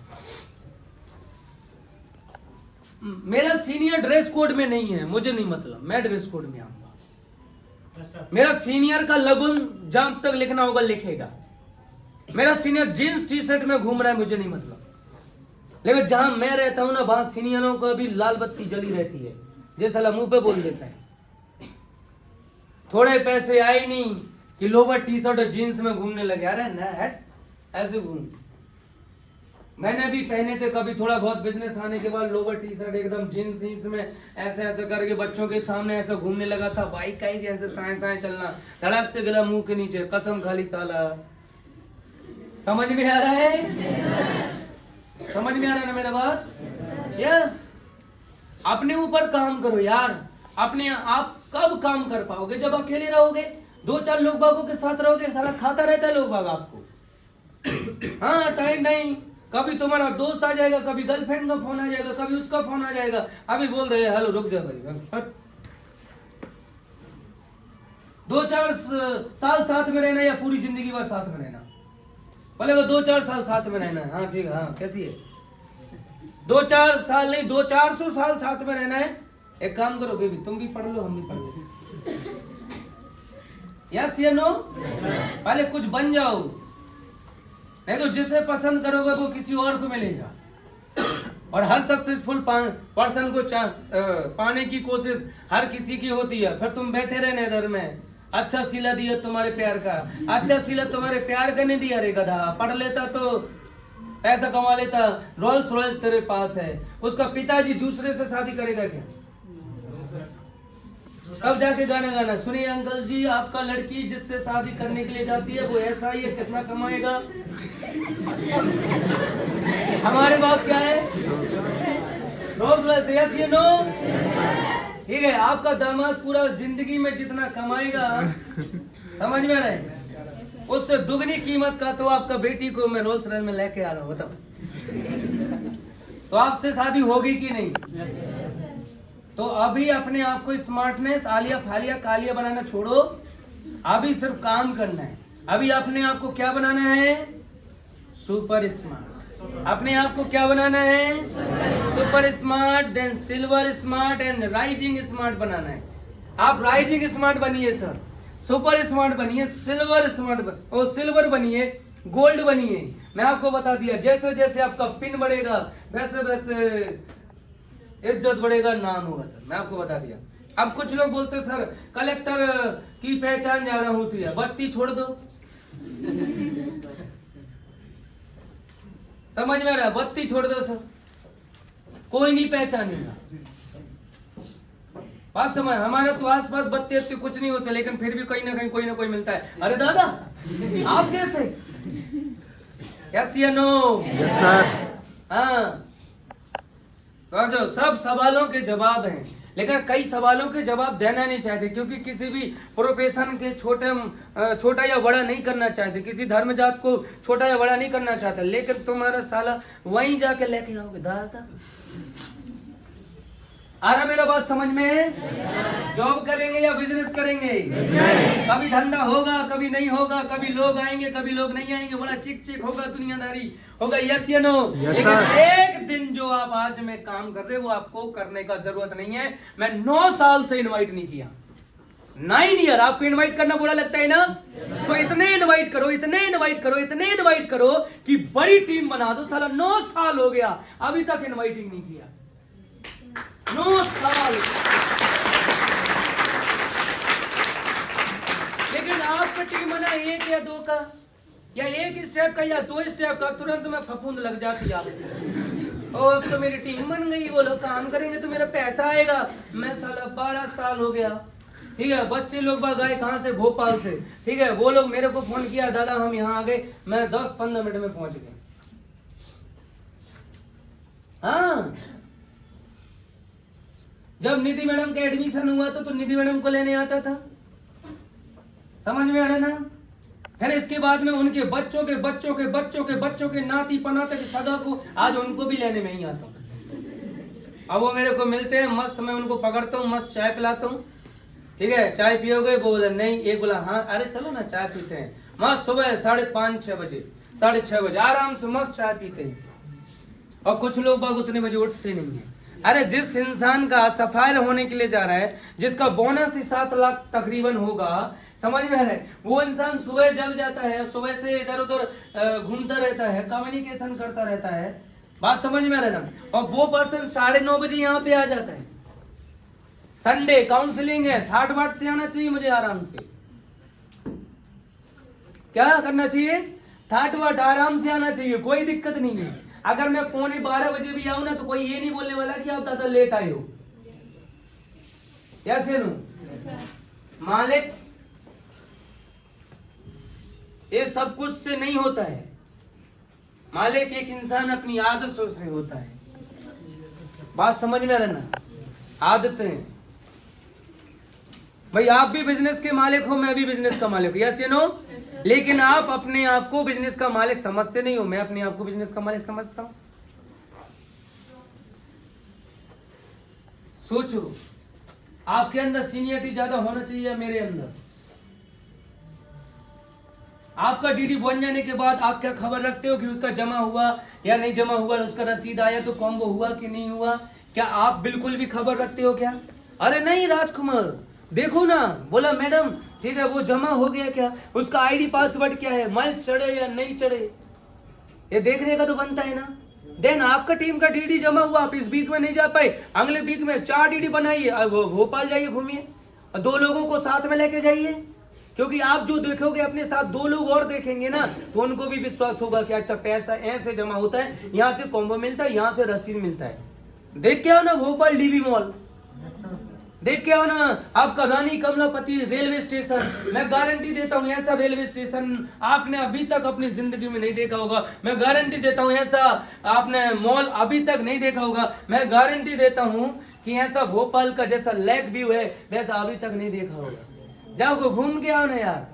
मेरा सीनियर ड्रेस कोड में नहीं है, मुझे नहीं मतलब, मैं ड्रेस कोड में आऊंगा। मेरा सीनियर का लगुन जहां तक लिखना होगा लिखेगा। मेरा सीनियर जींस टी शर्ट में घूम रहा है, मुझे नहीं मतलब। लेकिन जहां मैं रहता हूं ना, वहां सीनियरों को भी लाल बत्ती जली रहती है, जैसा मुंह पे बोल देता है। थोड़े पैसे आए नहीं कि लोवर टी शर्ट और जीन्स में घूमने लगे। अरे ना हट, ऐसे घूम। मैंने भी पहने थे कभी, थोड़ा बहुत बिजनेस आने के बाद लोवर टी शर्ट एकदम जीन्स में ऐसे ऐसे करके बच्चों के सामने ऐसा घूमने लगा था। बाइक का ही ऐसे साए साए चलना, धड़क से गला मुंह के नीचे, कसम खाली साला। समझ में आ रहा है? समझ में आ रहा है ना मेरा बात? यस। अपने ऊपर काम करो यार। अपने आप कब काम कर पाओगे? जब अकेले रहोगे, 2-4 लोग बागों के साथ रहोगे, साला खाता रहता है लोग बाग आपको। हाँ, टाइम नहीं। कभी तुम्हारा दोस्त आ जाएगा, कभी गर्लफ्रेंड का फोन आ जाएगा, कभी उसका फोन आ जाएगा। अभी बोल रहे हैं हेलो, रुक जा भाई। 2-4 साल साथ में रहना या पूरी जिंदगी भर साथ में रहना? बोलेगा 2-4 साल साथ में रहना है। हाँ ठीक है, हाँ कैसी है? 2-4 साल नहीं, 200-400 साल साथ में रहना है। एक काम करो बेबी, तुम भी पढ़ लो, हम भी पढ़ लो। यस या नो? पहले कुछ बन जाओ, नहीं तो जिसे पसंद करोगे वो किसी और को मिलेगा। और हर सक्सेसफुल पर्सन को पाने की कोशिश हर किसी की होती है। फिर तुम बैठे रहने इधर में, अच्छा सिला दिया तुम्हारे प्यार का, अच्छा सिला तुम्हारे प्यार का नहीं दिया रे गधा। पढ़ लेता तो पैसा कमा लेता, रोल्स रॉयल्स तेरे पास है। उसका पिताजी दूसरे से शादी करेगा क्या? कब जाके गाना गाना? सुनिए अंकल जी, आपका लड़की जिससे शादी करने के लिए जाती है वो ऐसा ही है, कितना कमाएगा? हमारे बात क्या है? Rolls Royce. यस या नो? ठीक है, आपका दामाद पूरा जिंदगी में जितना कमाएगा, समझ में रहे, उससे दुगनी कीमत का तो आपका बेटी को मैं रोल्स रॉयस में लेके आ रहा हूँ। बताओ, तो आपसे शादी होगी कि नहीं? तो अभी अपने आप को स्मार्टनेस, आलिया फालिया कालिया बनाना छोड़ो। अभी सिर्फ काम करना है। अभी अपने आप को क्या बनाना है? Super smart. अपने आप को क्या बनाना है? Super smart, then silver smart and rising smart बनाना है। आप राइजिंग स्मार्ट बनिए सर, सुपर स्मार्ट बनिए, सिल्वर स्मार्ट और सिल्वर बनिए, गोल्ड बनिए। मैं आपको बता दिया, जैसे जैसे आपका पिन बढ़ेगा वैसे वैसे इज्जत बढ़ेगा, नाम होगा सर। मैं आपको बता दिया। अब कुछ लोग बोलते हैं सर कलेक्टर की पहचान ज्यादा होती है, बत्ती छोड़ दो। समझ में आ रहा है? बत्ती छोड़ दो सर, कोई नहीं पहचानेगा। बात समझ। हमारे तो आसपास बत्ती इतनी कुछ नहीं होते, लेकिन फिर भी कहीं ना कहीं कोई ना कोई मिलता है। अरे दादा आप कैसे? यस या नो? Yes sir. हाँ, तो जो सब सवालों के जवाब हैं, लेकिन कई सवालों के जवाब देना नहीं चाहते, क्योंकि किसी भी प्रोफेशन के छोटा या बड़ा नहीं करना चाहते, किसी धर्म जात को छोटा या बड़ा नहीं करना चाहते। लेकिन तुम्हारा साला वहीं जाके लेके आओगे दादा। आ रहा मेरा बात समझ में? जॉब करेंगे या बिजनेस करेंगे? कभी धंधा होगा, कभी नहीं होगा, कभी लोग आएंगे, कभी लोग नहीं आएंगे, बड़ा चिक चिक होगा, दुनियादारी होगा। यस या नो? लेकिन एक दिन जो आप आज में काम कर रहे हो वो आपको करने का जरूरत नहीं है। मैं 9 साल से इनवाइट नहीं किया। 9 ईयर। आपको इनवाइट करना बुरा लगता है ना? तो इतने इनवाइट करो, इतने इनवाइट करो, इतने इनवाइट करो कि बड़ी टीम बना दो। साला 9 साल हो गया, अभी तक इनवाइटिंग नहीं किया। 9 साल। लेकिन आपका टीम बना 1 या 2 का, या 1 स्टेप का या 2 स्टेप का, तुरंत में फफूंद लग जाती है आपको। ओ अब तो मेरी टीम बन गई, वो लोग काम करेंगे तो मेरा पैसा आएगा। मैं साला 12 साल हो गया, ठीक है। बच्चे लोग बाग आए कहाँ से? भोपाल से, ठीक है। वो लोग मेरे को फोन किया, दादा हम यहाँ आ गए। मैं 10-15 मिनट में पहुंच गए। हाँ, जब निधि मैडम का एडमिशन हुआ तो निधि मैडम को लेने आता था। समझ में आ रहा ना? फिर इसके बाद में उनके बच्चों के बच्चों के बच्चों के बच्चों के नाती पनाते के सगा को आज उनको भी लेने में ही आता हूँ। अब वो मेरे को मिलते हैं, मस्त मैं उनको पकड़ता हूँ, मस्त चाय पिलाता हूँ, ठीक है, चाय पियोगे? वो बोला नहीं, एक बोला हाँ, अरे चलो ना चाय पीते हैं, मस्त सुबह 5:30-6 बजे 6:30 बजे आराम से मस्त चाय पीते हैं। और कुछ लोग बाग उतने बजे उठते नहीं है। अरे जिस इंसान का सफायर होने के लिए जा रहा है, जिसका बोनस ही 7 लाख तकरीबन होगा, समझ में आ रहा है, वो इंसान सुबह जग जाता है, सुबह से इधर उधर घूमता रहता है, कम्युनिकेशन करता रहता है, बात समझ में आ रहा है ना, और वो पर्सन 9:30 बजे यहाँ पे आ जाता है। संडे काउंसलिंग है, ठाट बाट से आना चाहिए मुझे आराम से। क्या करना चाहिए? ठाट बाट आराम से आना चाहिए, कोई दिक्कत नहीं है। अगर मैं 11:15 बजे भी आऊं ना तो कोई ये नहीं बोलने वाला कि आप दादा लेट आए हो। कैसे नु मालिक, ये सब कुछ से नहीं होता है। मालिक एक इंसान अपनी आदतों से होता है। बात समझ में रहना, आदतें। भाई आप भी बिजनेस के मालिक हो, मैं भी बिजनेस का मालिक हूं, यस नो, लेकिन आप अपने आप को बिजनेस का मालिक समझते नहीं हो, मैं अपने आप को बिजनेस का मालिक समझता हूं। सोचो आपके अंदर सीनियरिटी ज्यादा होना चाहिए या मेरे अंदर? आपका डीडी बन जाने के बाद आप क्या खबर रखते हो कि उसका जमा हुआ या नहीं जमा हुआ, उसका रसीद आया तो कॉम्बो हुआ कि नहीं हुआ? क्या आप बिल्कुल भी खबर रखते हो क्या? अरे नहीं राजकुमार, देखो ना, बोला मैडम ठीक है वो जमा हो गया क्या, उसका आईडी पासवर्ड क्या है, माइल्स चढ़े या नहीं चढ़े, ये देखने का तो बनता है ना। देन आपका टीम का डीडी जमा हुआ, आप इस वीक में नहीं जा पाए, अगले वीक में 4 डीडी बनाइए, भोपाल जाइए घूमिए, 2 लोगों को साथ में लेके जाइए, क्योंकि आप जो देखोगे अपने साथ 2 लोग और देखेंगे ना तो उनको भी विश्वास होगा कि अच्छा पैसा ऐसे जमा होता है, यहाँ से कॉम्बो मिलता है, यहाँ से रसीद मिलता है। देख के आओ ना भोपाल डीबी मॉल, देख के आओ ना आपका रानी कमलापति रेलवे स्टेशन। मैं गारंटी देता हूँ ऐसा रेलवे स्टेशन आपने अभी तक अपनी जिंदगी में नहीं देखा होगा। मैं गारंटी देता हूँ ऐसा आपने मॉल अभी तक नहीं देखा होगा। मैं गारंटी देता हूँ कि ऐसा भोपाल का जैसा लेक व्यू है वैसा अभी तक नहीं देखा होगा। जाओ घूम के आओ ना यार,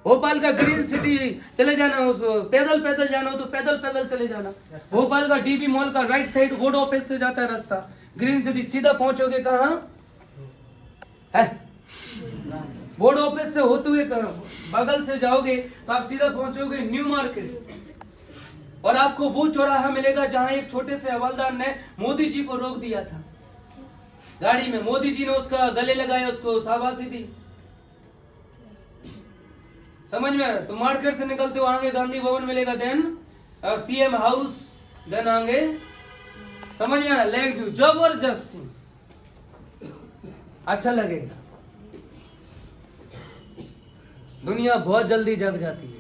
भोपाल का ग्रीन सिटी चले जाना, उस पैदल जाना हो तो पैदल चले जाना। भोपाल का डीबी मॉल का राइट साइड बोर्ड ऑफिस से जाता है रास्ता, ग्रीन सिटी सीधा पहुंचोगे कहाँ है, बोर्ड ऑफिस से होते हुए बगल से जाओगे तो आप सीधा पहुंचोगे न्यू मार्केट, और आपको वो चौराहा मिलेगा जहां एक छोटे से हवलदार ने मोदी जी को रोक दिया था गाड़ी में, मोदी जी ने उसका गले लगाया, उसको शाबाशी दी। समझ में आ रहा? तो मार्केट से निकलते हो आगे गांधी भवन मिलेगा, देन सीएम हाउस, देन आगे समझ में आ रहा, लेक व्यू जबरदस्त, अच्छा लगेगा। दुनिया बहुत जल्दी जग जाती है,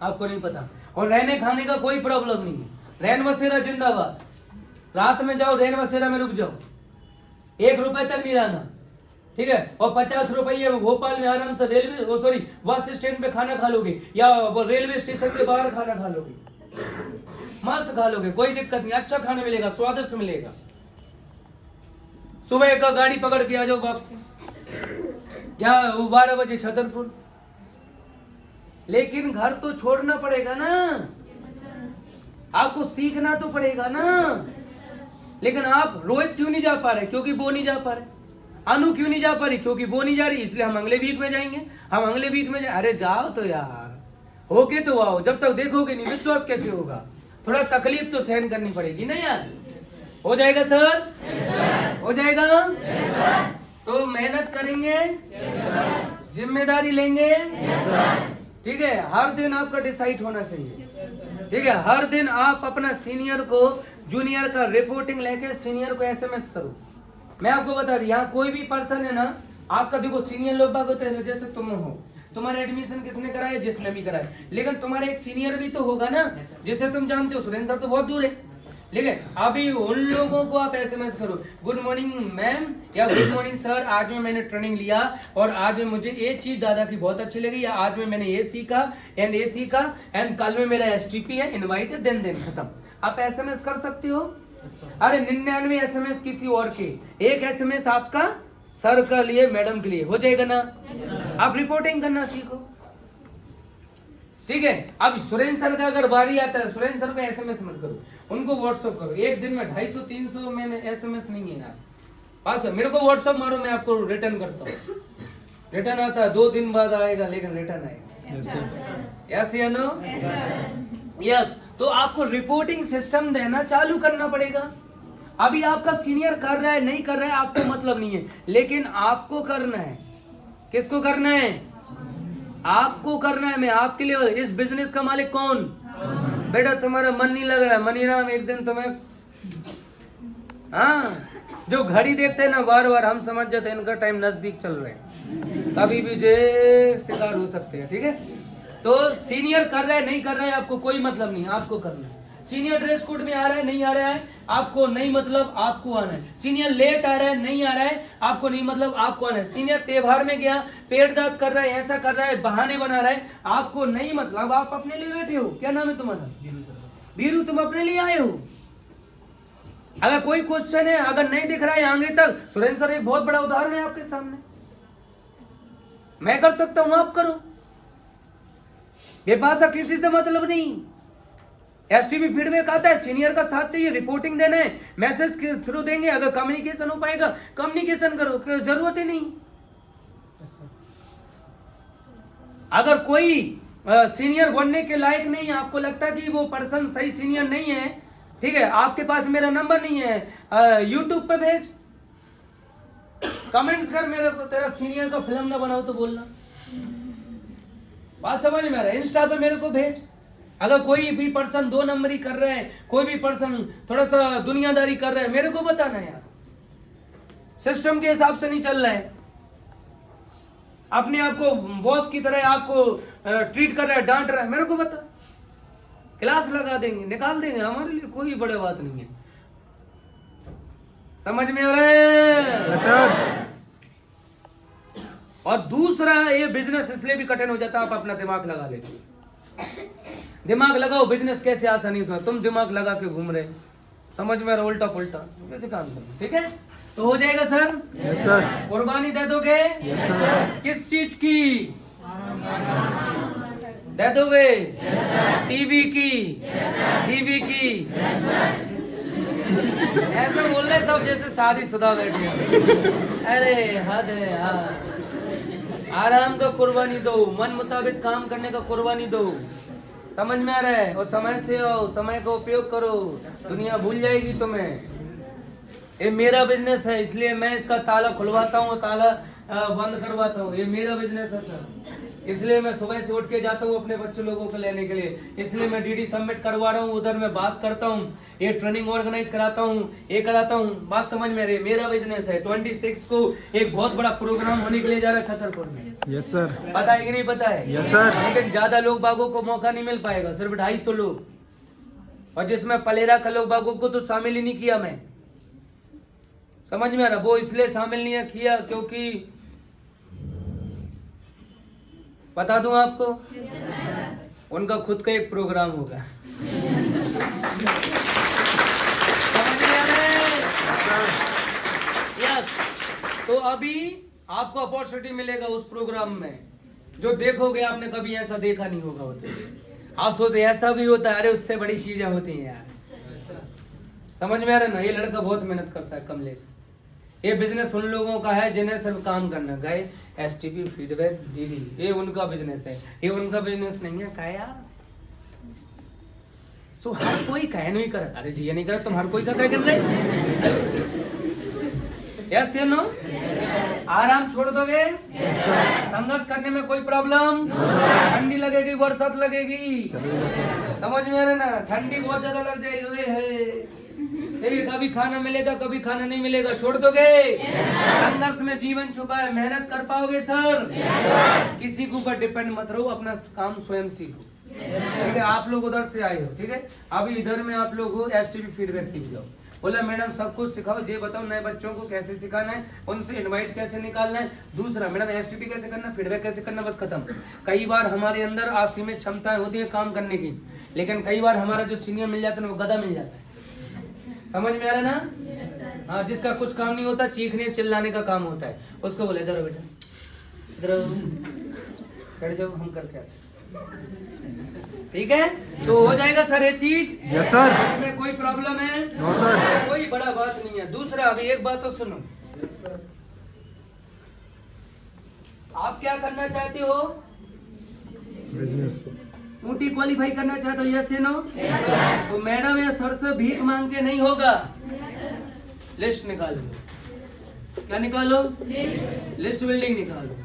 आपको नहीं पता। और रहने खाने का कोई प्रॉब्लम नहीं है, रैन बसेरा जिंदाबाद। रात में जाओ रैन बसेरा में रुक जाओ, 1 रुपए तक नहीं रहना, ठीक है। और 50 रुपये भोपाल में आराम से रेलवे बस स्टैंड पे खाना खा लोगे या रेलवे स्टेशन के बाहर खाना खा लोगे, मस्त खा लोगे, कोई दिक्कत नहीं, अच्छा खाना मिलेगा, स्वादिष्ट मिलेगा। सुबह का गाड़ी पकड़ के आ जाओ वापसी, क्या 12 बजे छतरपुर, लेकिन घर तो छोड़ना पड़ेगा ना, आपको सीखना तो पड़ेगा ना। लेकिन आप रोहित क्यों नहीं जा पा रहे? क्योंकि वो नहीं जा पा रहे। अनु क्यों नहीं जा पा रही? क्योंकि वो नहीं जा रही, इसलिए हम अगले वीक में जाएंगे, हम अगले वीक में अरे जाओ तो यार, होके तो आओ, जब तक देखोगे नहीं विश्वास कैसे होगा? थोड़ा तकलीफ तो सहन करनी पड़ेगी ना यार। हो जाएगा सर? हो जाएगा? तो मेहनत करेंगे, जिम्मेदारी लेंगे, ठीक है। हर दिन आपका डिसाइड होना चाहिए, ठीक है। हर दिन आप अपना सीनियर को जूनियर का रिपोर्टिंग लेके सीनियर को एसएमएस करो। मैं आपको बता दी, यहाँ कोई भी पर्सन है ना, आपका देखो सीनियर लोग बाग होते हैं, जैसे तुम हो, तुम्हारा एडमिशन किसने कराया? जिसने भी कराया, लेकिन तुम्हारा एक सीनियर भी तो होगा ना, जिसे तुम जानते हो। सुरेंद्र सर तो बहुत दूर है, लेकिन अभी उन लोगों को आप एसएमएस करो, गुड मॉर्निंग मैम या गुड मॉर्निंग सर, आज में मैंने ट्रेनिंग लिया और आज में मुझे ये चीज दादा की बहुत अच्छी लगी, या आज में मैंने ये सीखा एंड कल में मेरा एसटीपी है, इनवाइट है, देन खत्म। आप एसएमएस कर सकते हो। अरे 99 एसएमएस किसी और के, 1 एसएमएस आपका सर के लिए, मैडम के लिए, हो जाएगा ना। आप रिपोर्टिंग करना सीखो, ठीक है। अब सुरेंद्र सर का अगर बारी आता है, सुरेंद्र सर को एसएमएस मत करो, उनको व्हाट्सएप करो। एक दिन में 250-300 मैंने एसएमएस नहीं है यार, बस मेरे को व्हाट्सएप मारो, मैं आपको रिटर्न करता हूँ। रिटर्न आता है 2 दिन बाद आएगा, लेकिन रिटर्न आएगा। यस या नो? यस। तो आपको रिपोर्टिंग सिस्टम देना चालू करना पड़ेगा। अभी आपका सीनियर कर रहा है नहीं कर रहा है आपको मतलब नहीं है, लेकिन आपको करना है। किसको करना है? आपको करना है। मैं आपके लिए, इस बिजनेस का मालिक कौन? बेटा तुम्हारा मन नहीं लग रहा है, मनीराम एक दिन तुम्हें, हाँ, जो घड़ी देखते हैं ना बार बार, हम समझ जाते हैं इनका टाइम नजदीक चल रहा है, कभी भी जो शिकार हो सकते हैं। ठीक है, तो सीनियर कर रहा है नहीं कर रहा है आपको कोई मतलब नहीं, आपको करना है। सीनियर ड्रेस कोड में आ रहा है नहीं आ रहा है आपको नहीं मतलब, आपको आना है। सीनियर लेट आ रहा है नहीं आ रहा है आपको नहीं मतलब, आपको आना है। सीनियर त्योहार में गया, पेट दर्द कर रहा है, ऐसा कर रहा है, बहाने बना रहा है, आपको नहीं मतलब, आप अपने लिए बैठे हो। क्या नाम है तुम्हारा? बीरू। तुम अपने लिए आए हो। अगर कोई क्वेश्चन है, अगर नहीं दिख रहा है आगे तक, सुरेंद्र सर एक बहुत बड़ा उदाहरण है आपके सामने, मैं कर सकता हूं, आप करो। ये भाषा किसी से मतलब नहीं। एसटीपी फीडबैक आता है, सीनियर का साथ चाहिए, रिपोर्टिंग देना है, मैसेज के थ्रू देंगे। अगर कम्युनिकेशन हो पाएगा कम्युनिकेशन करो, कोई जरूरत ही नहीं। अगर कोई सीनियर बनने के लायक नहीं है, आपको लगता है कि वो पर्सन सही सीनियर नहीं है, ठीक है, आपके पास मेरा नंबर नहीं है, यूट्यूब पे भेज, कमेंट्स कर मेरे को, तेरा सीनियर का फिल्म ना बनाओ तो बोलना। बात समझ में आ रहा है? इंस्टा पे मेरे को भेज। अगर कोई भी पर्सन 2 नंबरी कर रहा है, कोई भी पर्सन थोड़ा सा दुनियादारी कर रहा है, मेरे को बताना यार। सिस्टम के हिसाब से नहीं चल रहा है, अपने आप को बॉस की तरह आपको ट्रीट कर रहा है, डांट रहा है, मेरे को बता। क्लास लगा देंगे, निकाल देंगे, हमारे लिए कोई बड़ी बात नहीं है। समझ में आ रहा है? और दूसरा, ये बिजनेस इसलिए भी कठिन हो जाता है, आप अपना दिमाग लगा लेते हो। दिमाग लगाओ, बिजनेस कैसे आसानी से, तुम दिमाग लगा के घूम रहे, समझ में रहा, उल्टा पुल्टा कैसे काम करो। ठीक है, तो हो जाएगा सर? Yes sir. कुर्बानी दे दोगे? Yes sir. किस चीज की दे दोगे? टीवी की, टीवी की। ऐसा बोल रहे सब जैसे शादीशुदा बैठे हैं। अरे हद है यार। आराम का कुर्बानी दो, मन मुताबिक काम करने का कुर्बानी दो। समझ में आ रहा है? और समय से हो, समय का उपयोग करो, दुनिया भूल जाएगी तुम्हें। ये मेरा बिजनेस है, इसलिए मैं इसका ताला खुलवाता हूँ, ताला बंद करवाता हूँ। ये मेरा बिजनेस है सर, इसलिए मैं सुबह से उठ के जाता हूँ अपने बच्चे लोगों को लेने के लिए, इसलिए मैं डीडी सबमिट करवा रहा हूँ, उधर मैं बात करता हूँ, ये ट्रेनिंग ऑर्गेनाइज कराता हूँ, ये कराता हूँ। बात समझ में रही? मेरा बिजनेस है। 26 को एक बहुत बड़ा प्रोग्राम होने के लिए जा रहा है छतरपुर में। Yes sir. पता है कि नहीं पता है? Yes sir. लेकिन ज्यादा लोग बागों को मौका नहीं मिल पाएगा, सिर्फ 250 लोग, और जिसमें पलेरा का लोग बागों को तो शामिल ही नहीं किया मैं। समझ में आ रहा? वो इसलिए शामिल नहीं किया क्योंकि बता दूं आपको, उनका खुद का एक प्रोग्राम होगा। समझ में आ रहा है? यस। तो अभी आपको अपॉर्चुनिटी मिलेगा उस प्रोग्राम में, जो देखोगे आपने कभी ऐसा देखा नहीं होगा होते। आप सोचते ऐसा भी होता है, अरे उससे बड़ी चीजें होती हैं यार। समझ में आ रहा है ना? ये लड़का बहुत मेहनत करता है, कमलेश। ये बिजनेस उन लोगों का है जिन्हें सिर्फ काम करना गए, एसटीपी फीडबैक डीडी, ये उनका बिजनेस है, ये उनका बिजनेस नहीं है। क्या यार, सो हर कोई कह नहीं कर, अरे जी ये नहीं कर, तुम हर कोई का कर रहे? यस या नो? आराम छोड़ दोगे? संघर्ष करने में कोई प्रॉब्लम? ठंडी लगेगी, बरसात लगेगी, समझ में आ रहा है ना? ठंडी बहुत ज्यादा लग जाएगी, कभी खाना मिलेगा कभी खाना नहीं मिलेगा, छोड़ दोगे? संघर्ष में जीवन छुपा है, मेहनत कर पाओगे सर? किसी के ऊपर डिपेंड मत रहो, अपना काम स्वयं सीखो। ठीक है, आप लोग उधर से आए हो, ठीक है, अभी इधर में आप लोग हो, एसटीपी फीडबैक सीख जाओ। बोला मैडम सब कुछ सिखाओ, ये बताओ नए बच्चों को कैसे सिखाना है, उनसे इनवाइट कैसे निकालना है। दूसरा मैडम एसटीपी कैसे करना, फीडबैक कैसे करना, बस खत्म। कई बार हमारे अंदर असीमित क्षमताएं होती है काम करने की, लेकिन कई बार हमारा जो सीनियर मिल जाता है वो गधा मिल जाता है। समझ में आ रहा है ना? हाँ, जिसका कुछ काम नहीं होता, चीखने चिल्लाने का काम होता है, उसको बोले इधर बेटा, इधर बैठ जाओ, हम करके आते। ठीक है, तो हो जाएगा सर ये चीज। Yes sir. इसमें कोई प्रॉब्लम है? No sir. कोई बड़ा बात नहीं है। दूसरा, अभी एक बात तो सुनो, आप क्या करना चाहते हो? बिजनेस। ऊटी क्वालिफाई करना चाहते हो? यस या नो? तो मैडम या सर से भीख मांग के नहीं होगा। लिस्ट निकालो। क्या निकालो? लिस्ट बिल्डिंग निकालो।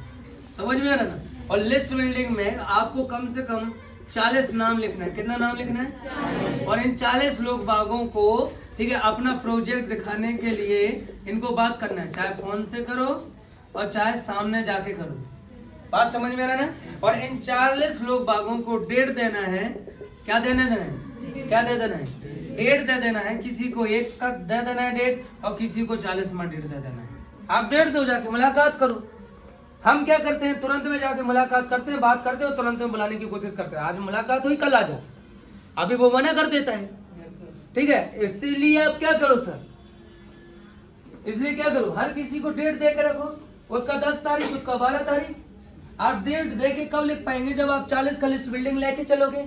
समझ में आ रहा ना? और लिस्ट बिल्डिंग में आपको कम से कम 40 नाम लिखना है। कितना नाम लिखना है? और इन 40 लोग बागों को, ठीक है, अपना प्रोजेक्ट दिखाने के लिए इनको बात करना है, चाहे फोन से करो और चाहे सामने जाके करो। बात समझ में आ रहा है ना? और इन 40 लोग बागों को डेट देना है। क्या देना है? क्या दे देना है? डेट दे देना है। किसी को 1 का दे देना है डेट, और किसी को 40वां डेट दे देना है। आप डेट दो, जाके मुलाकात करो। हम क्या करते हैं, तुरंत में जाके मुलाकात करते हैं, बात करते हैं और तुरंत में बुलाने की कोशिश करते हैं। आज मुलाकात हुई, कल आ जाओ। अभी वो मना कर देता है। ठीक है, इसीलिए आप क्या करो सर, इसलिए क्या करो, हर किसी को डेट दे के रखो। उसका 10 तारीख, उसका 12 तारीख। आप डेट दे के कब लिख पाएंगे? जब आप 40 का लिस्ट बिल्डिंग लेके चलोगे।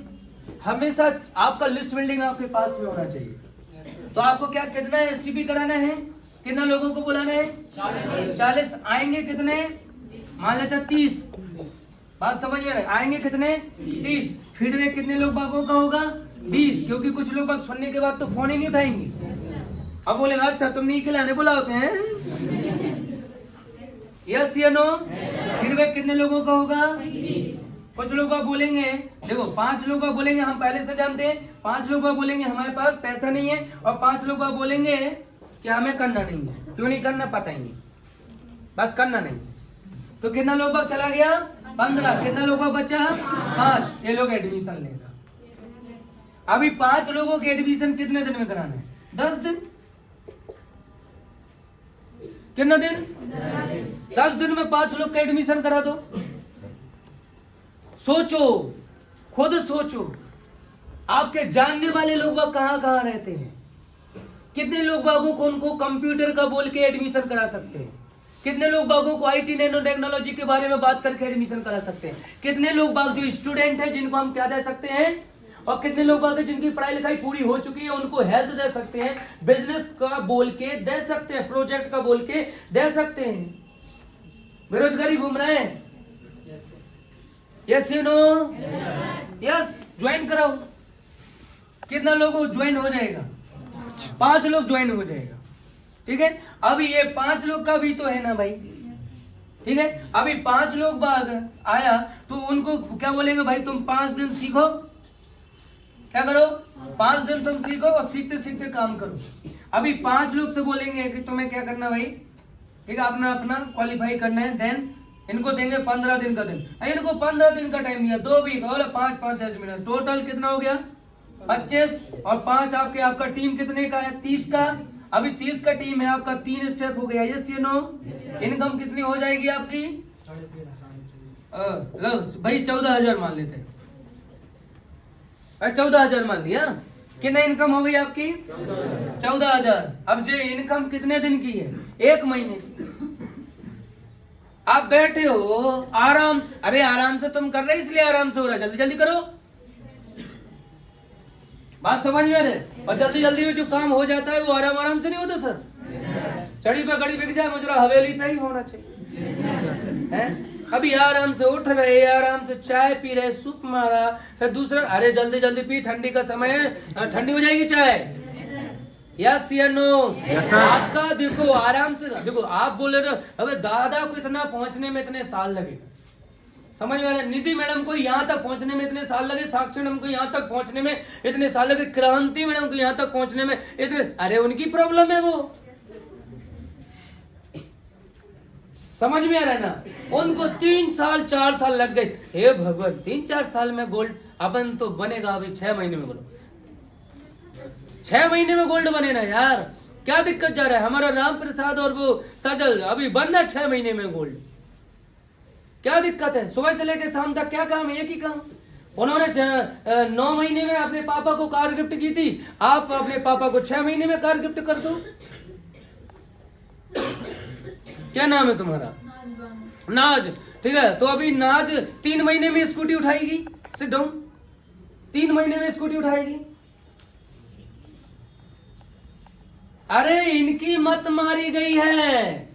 हमेशा आपका लिस्ट बिल्डिंग आपके पास में होना चाहिए। तो आपको क्या, कितना एसटीपी कराना है? कितना लोगों को बुलाना है? 40। आएंगे कितने? मान लेते 30। बात समझ में? आएंगे कितने? 30। फीडबैक कितने लोग बागों का होगा? 20। क्योंकि कुछ लोग बाग सुनने के बाद तो फोन ही नहीं उठाएंगे। अब बोलेगा अच्छा तुम नहीं खिलाने बुलाते हैं। यस या नो? फीडबैक कितने लोगों का होगा? कुछ लोग बाग बोलेंगे, देखो 5 लोग बाग बोलेंगे हम पहले से जानते हैं, 5 लोग बाग बोलेंगे हमारे पास पैसा नहीं है, और 5 लोग बाग बोलेंगे कि हमें करना नहीं है। क्यों नहीं करना? पता ही नहीं, बस करना नहीं। तो कितना लोग बाग चला गया? 15। कितना लोग बाग बचा? 5। ये लोग एडमिशन लेगा। अभी 5 लोगों के एडमिशन कितने दिन में कराना है? 10 दिन। कितना दिन? 10 दिन में 5 लोग का एडमिशन करा दो। सोचो, खुद सोचो, आपके जानने वाले लोग बाग कहां कहां रहते हैं? कितने लोग बागों को उनको कंप्यूटर का बोल के एडमिशन करा सकते हैं? कितने लोग बागों को आईटी नैनो टेक्नोलॉजी के बारे में बात करके एडमिशन करा सकते हैं? कितने लोग बाग जो स्टूडेंट हैं जिनको हम क्या दे सकते हैं? और कितने लोग बाग जिनकी पढ़ाई लिखाई पूरी हो चुकी है उनको हेल्प दे सकते हैं, बिजनेस का बोल के दे सकते हैं, प्रोजेक्ट का बोल के दे सकते हैं। बेरोजगारी घूम रहे हैं? Yes you know? Yes. Join कराओ। कितना लोगों को ज्वाइन हो जाएगा? 5 लोग ज्वाइन हो जाएगा। ठीक है, अभी ये 5 लोग का भी तो है ना भाई। ठीक है, अभी 5 लोग बाग आया तो उनको क्या बोलेंगे? भाई तुम 5 दिन सीखो। क्या करो? 5 दिन तुम सीखो और सीखते सीखते काम करो। अभी 5 लोग से बोलेंगे कि तुम्हें क्या करना भाई, ठीक है, अपना अपना क्वालिफाई करना है। देन इनको देंगे 15 दिन का दिन। इनको 15 दिन का टाइम दिया, 2 वीक और 5-5 मिनट। टोटल कितना हो गया? 25 और 5 आपका टीम कितने का है? 30 का। अभी 30 का टीम है आपका, 3 स्टेप हो गया। यस या नो? इनकम कितनी हो जाएगी आपकी? लो भाई 14,000 मान लेते हैं। 14,000 मान लिया। कितना इनकम हो गई आपकी? 14,000। अब ये इनकम कितने दिन की है? 1 महीने की। आप बैठे हो आराम, अरे आराम से तुम कर रहे इसलिए आराम से हो रहा है। जल्दी जल्दी करो। बात समझ में रहे? और जल्दी जल्दी में जो काम हो जाता है वो आराम आराम से नहीं होता सर। चढ़ी पे गड़ी बिक जाए, मुझे हवेली पे ही होना चाहिए। है? अभी आराम से उठ रहे, आराम से चाय पी रहे, सूप मारा, फिर दूसरा अरे जल्दी जल्दी पी, ठंडी का समय है, ठंडी हो जाएगी चाय। यस या नो? आपका देखो आराम से देखो। आप बोले रहे अबे दादा को इतना पहुंचने में इतने साल लगे, समझ में आ रहा है? निधि मैडम को यहाँ तक पहुंचने में इतने साल लगे, साक्षी मैडम को यहाँ तक पहुंचने में इतने साल लगे, क्रांति मैडम को यहाँ तक पहुंचने में इतने, अरे उनकी प्रॉब्लम है वो। समझ में आ रहा है ना? उनको 3 साल 4 साल लग गए। हे भगवान, 3-4 साल में गोल्ड अपन तो बनेगा अभी 6 महीने में। बोलो 6 महीने में गोल्ड बने ना यार, क्या दिक्कत जा रहा है? हमारा राम प्रसाद और वो सजल अभी बनना 6 महीने में गोल्ड, क्या दिक्कत है? सुबह से लेकर शाम तक क्या काम है? एक ही काम। उन्होंने 9 महीने में अपने पापा को कार गिफ्ट की थी, आप अपने पापा को 6 महीने में कार गिफ्ट कर दो। क्या नाम है तुम्हारा? नाज। ठीक है, तो अभी नाज 3 महीने में स्कूटी उठाएगी। Sit down. 3 महीने में स्कूटी उठाएगी। अरे इनकी मत मारी गई है,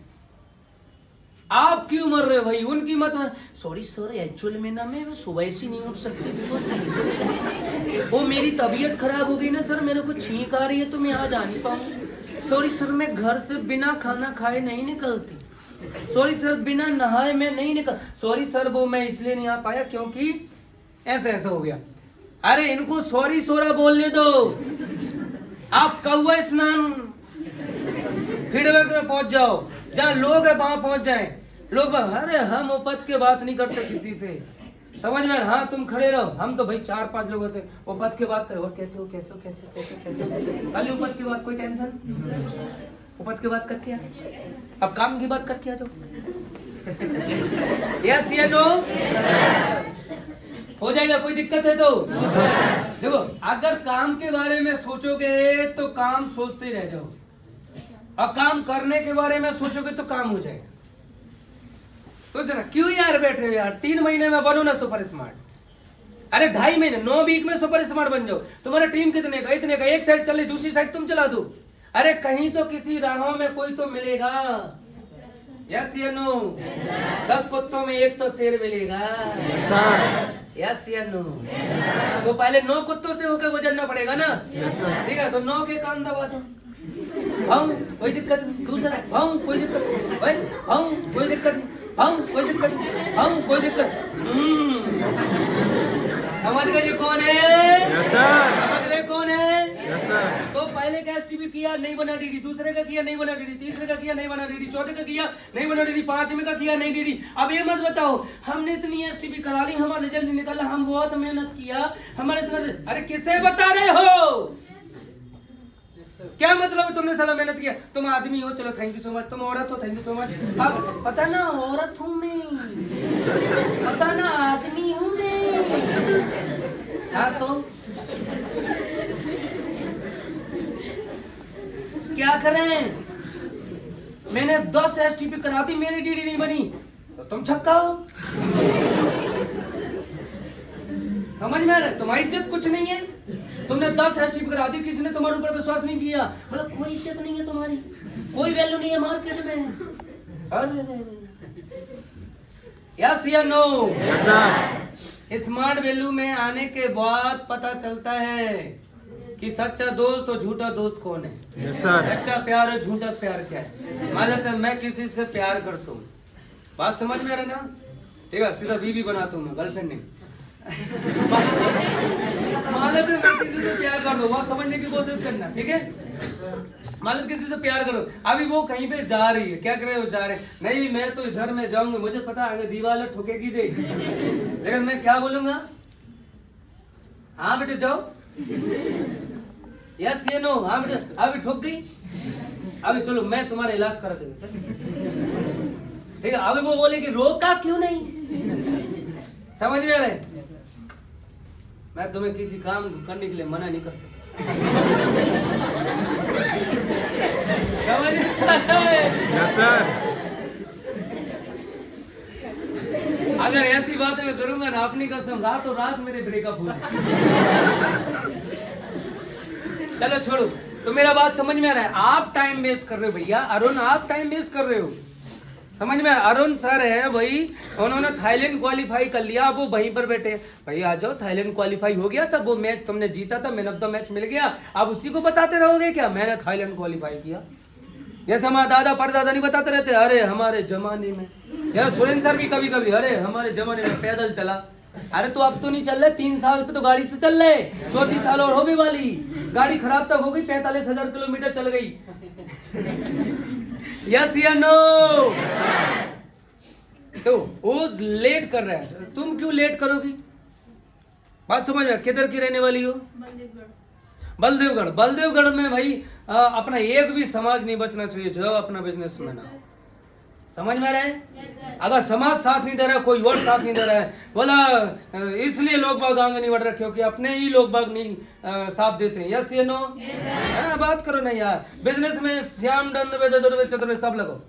आप क्यों मर रहे हो भाई? उनकी मत मार। सॉरी सर, एक्चुअल में ना मैं सुबह से नहीं उठ सकती, वो मेरी तबीयत खराब हो गई ना सर, मेरे को छींक आ रही है तो मैं आज आ नहीं पाऊंगी। सॉरी सर, मैं घर से बिना खाना खाए नहीं निकलती। सॉरी सर, बिना नहाए मैं नहीं निकल। सॉरी सर, वो मैं इसलिए नहीं आ पाया क्योंकि ऐसा ऐसा हो गया। अरे इनको सॉरी सोरा बोलने दो। आप कौवा स्नान फीडबैक में पहुंच जाओ, जहाँ लोग है वहां पहुंच जाए। लोग अरे हम उपद के बात नहीं करते किसी से, समझ में? हाँ तुम खड़े रहो, हम तो भाई 4-5 लोगों से उपद की बात करें। और कैसे हो, कैसे हो, कैसे हो, कैसे हो, कैसे हो? खाली उपद की बात, कोई टेंशन? उपद की बात करके आ, अब काम की बात करके आ जाओ। यस या नो? हो जाएगा, कोई दिक्कत है तो देखो, अगर काम के बारे में सोचोगे तो काम सोचते रह जाओ, और काम करने के बारे में सोचोगे तो काम हो जाएगा। तो जरा क्यों यार बैठे हो यार? 3 महीने में बनो ना सुपर स्मार्ट। अरे 2.5 महीने, 9 वीक में सुपर स्मार्ट बन जाओ। तुम्हारा टीम कितने का? इतने का। एक साइड चले, दूसरी साइड तुम चला दो। अरे कहीं तो किसी राहों में कोई तो मिलेगा। यस या नो? 10 कुत्तों में एक तो शेर मिलेगा। यस या नो? तो पहले 9 कुत्तों से होकर गुजरना पड़ेगा ना, ठीक है? तो 9 के कान दबा दो। हम कोई दिक्कत नहीं, दूसरा हम कोई दिक्कत नहीं भाई, हम कोई दिक्कत नहीं, हम कोई दिक्कत नहीं, हम कोई दिक्कत। समझ गए कौन है? समझ रहे कौन है? तो पहले का एसटीबी किया, नहीं बना डीडी। दूसरे का किया, नहीं बना डीडी। तीसरे का किया, नहीं बना डीडी। चौथे का किया, नहीं बना डीडी। 5वें का किया, नहीं डीडी। अब ये मत बताओ हमने इतनी एसटीबी करा ली, हमारा रिजल्ट नहीं निकला, हम बहुत मेहनत किया, हमारे इतना। अरे किसे बता रहे हो? क्या मतलब है तुमने साला मेहनत किया? तुम आदमी हो, चलो थैंक यू सो मच। तुम औरत हो, थैंक यू सो मच। अब पता ना औरत हूँ मैं, पता ना आदमी हूँ मैं। हाँ तो क्या करें? मैंने 10 एसटीपी करा दी, मेरी डीडी नहीं बनी, तो तुम छक्का हो। समझ में आ रहा है? तुम्हारी इज्जत कुछ नहीं है। तुमने 10 एसटीपी करा दी, किसी ने तुम्हारे ऊपर विश्वास नहीं किया, मतलब कोई इज्जत नहीं है तुम्हारी, कोई वैल्यू नहीं है मार्केट में। अरे यस या नो? स्मार्ट वैल्यू में आने के बाद पता चलता है कि सच्चा दोस्त और झूठा दोस्त कौन है। Yes sir. सच्चा प्यार और झूठा प्यार क्या है? मान लेते हैं मैं किसी से प्यार करता हूँ, बात समझ में आ रहा है ना? ठीक है, सीधा बीवी बनाता हूँ मैं, गर्लफ्रेंड नहीं। मान लेते हैं मैं किसी से प्यार कर दो, बात समझने की कोशिश करना, ठीक है? मान लो किसी से प्यार करो, अभी वो कहीं पे जा रही है, क्या कर रहे हो? जा रहे हैं। नहीं मैं तो इधर में जाऊंगा, मुझे पता है आगे दीवार ठोकेगी से, लेकिन मैं क्या बोलूंगा? हाँ बेटे जाओ। यस ये नो? हाँ बेटे, अभी ठोक गई, अभी चलो मैं तुम्हारा इलाज करा दूंगा, ठीक है? अभी वो बोले कि रोका क्यों नहीं? समझ में आ रहा है? मैं तुम्हें किसी काम करने के लिए मना नहीं कर सकता। समझ में आ रहा है? Yes sir. अगर ऐसी बातें मैं करूंगा ना, अपनी कसम, रातों रात मेरे ब्रेकअप हो जाए। चलो छोड़ो, तो मेरा बात समझ में आ रहा है? आप टाइम वेस्ट कर रहे हो भैया, अरुण आप टाइम वेस्ट कर रहे हो। समझ में? अरुण सर है भाई, उन्होंने थाईलैंड क्वालिफाई कर लिया, अब वो वहीं पर बैठे। भाई आ जाओ, थाईलैंड क्वालिफाई हो गया था, वो मैच तुमने जीता था, मैन ऑफ द मैच मिल गया, अब उसी को बताते रहोगे क्या मैंने थाईलैंड क्वालिफाई किया? जैसे हमारा दादा परदादा नहीं बताते रहते, अरे हमारे जमाने में, यार सुरेंद्र सर भी कभी कभी, अरे हमारे जमाने में पैदल चला। अरे तो अब तो नहीं चल रहे, 3 साल पे तो गाड़ी से चल रहे, 34 साल और होने वाली, गाड़ी खराब तक हो गई, 45,000 किलोमीटर चल गई। यस या नो? तो वो लेट कर रहा है, तुम क्यों लेट करोगी? बात समझ में? किधर की रहने वाली हो? बलदेवगढ़। बलदेवगढ़ में भाई अपना एक भी समाज नहीं बचना चाहिए जो अपना बिजनेसमैन हो। समझ में आ रहा है? अगर समाज साथ नहीं दे रहा, कोई और साथ नहीं दे रहा है, बोला इसलिए लोग बाग आगे नहीं बढ़ रखे हो कि अपने ही लोग बाग नहीं साथ देते हैं। यस ये नो, है ना? बात करो ना यार। बिजनेस में श्याम दंड वेद दुर्वे चतुर्वे सब लगो,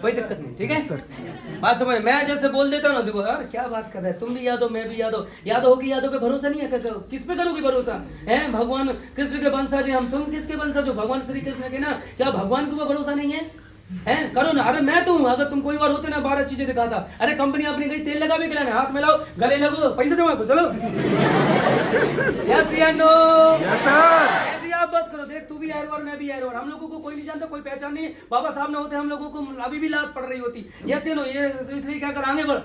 कोई दिक्कत नहीं, ठीक है? बात समझ। मैं जैसे बोल देता हूँ ना, देखो यार क्या बात कर रहे हैं, तुम भी याद हो मैं भी याद हो, याद होगी, यादों पे भरोसा नहीं है, किस पे करोगे भरोसा? है भगवान कृष्ण के वंशज हम, तुम किसके वंशज हो? भगवान श्री कृष्ण के ना। क्या भगवान के ऊपर भरोसा नहीं है? हैं? करो ना। अरे मैं तो हूँ, अगर तुम कोई बार होते ना 12 चीजें दिखाता। अरे कंपनी अपनी गई, तेल लगा भी खिलाने, हाथ में लाओ, गले लगो, पैसे जमा करो, चलो। यस या नो? Yes sir. ऐसी आप बात करो। देख तू भी एरो और मैं भी एरो, हम लोगों को कोई नहीं जानता, कोई पहचान नहीं। बाबा साहब ना होते हम लोगों को अभी भी लात पड़ रही होती। यस या नो? ये इसलिए क्या कर, आगे बढ़।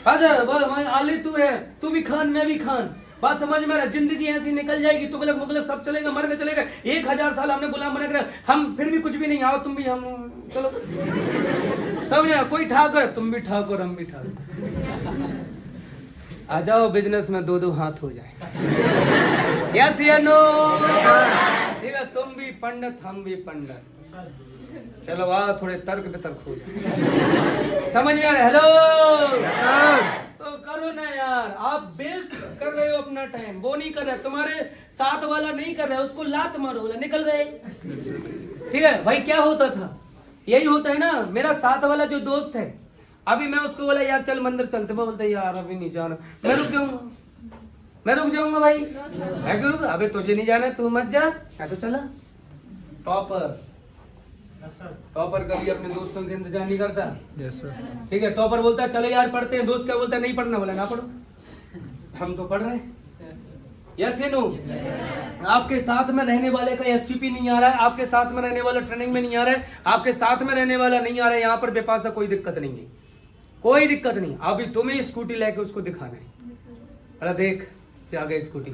आली तू है, तू भी खान मैं भी खान। बात समझ में आ रहा? जिंदगी ऐसी निकल जाएगी, तुगलक मुगलक सब चलेगा, मर के चलेगा। 1000 साल हमने गुलाम बना कर, हम फिर भी कुछ भी नहीं। आओ तुम भी, हम चलो समझ। कोई ठाकर, तुम भी ठाकुर हम भी ठाकुर। आ जाओ बिजनेस में 2-2 हाथ हो जाए। यस या नो? ठीक है, तुम भी पंडित हम भी पंडित। चलो आ थोड़े तर्क वितर्क हो जाए। समझ में आ रहा है? हेलो तो करो ना यार। आप वेस्ट कर रहे हो अपना टाइम, वो नहीं कर रहा, तुम्हारे साथ वाला नहीं कर रहा है, उसको लात मारो, बोला निकल गए। ठीक है भाई, क्या होता था? यही होता है ना। मेरा साथ वाला जो दोस्त है, अभी मैं उसको बोला यार चल मंदिर चलते, वो बोलता यार अभी नहीं जाना, मैं रुक जाऊंगा भाई। मैं क्यों रुका? अबे तुझे नहीं जाना, तू मत जा। मैं तो चला। टॉपर कभी अपने दोस्तों के इंतजार नहीं करता। Yes sir. ठीक है, टॉपर बोलता है चलो यार पढ़ते हैं, दोस्त क्या बोलता है नहीं पढ़ना, बोला ना पढ़ो, हम तो पढ़ रहे हैं। यस या नो? आपके साथ में रहने वाले का एसटीपी नहीं आ रहा है, आपके साथ में रहने वाला ट्रेनिंग में नहीं आ रहा है, आपके साथ में रहने वाला नहीं आ रहा है, यहाँ पर बेपासा कोई दिक्कत नहीं है, कोई दिक्कत नहीं। अभी तुम्हें स्कूटी लेके उसको दिखाना है। अरे देख आ गई scooty,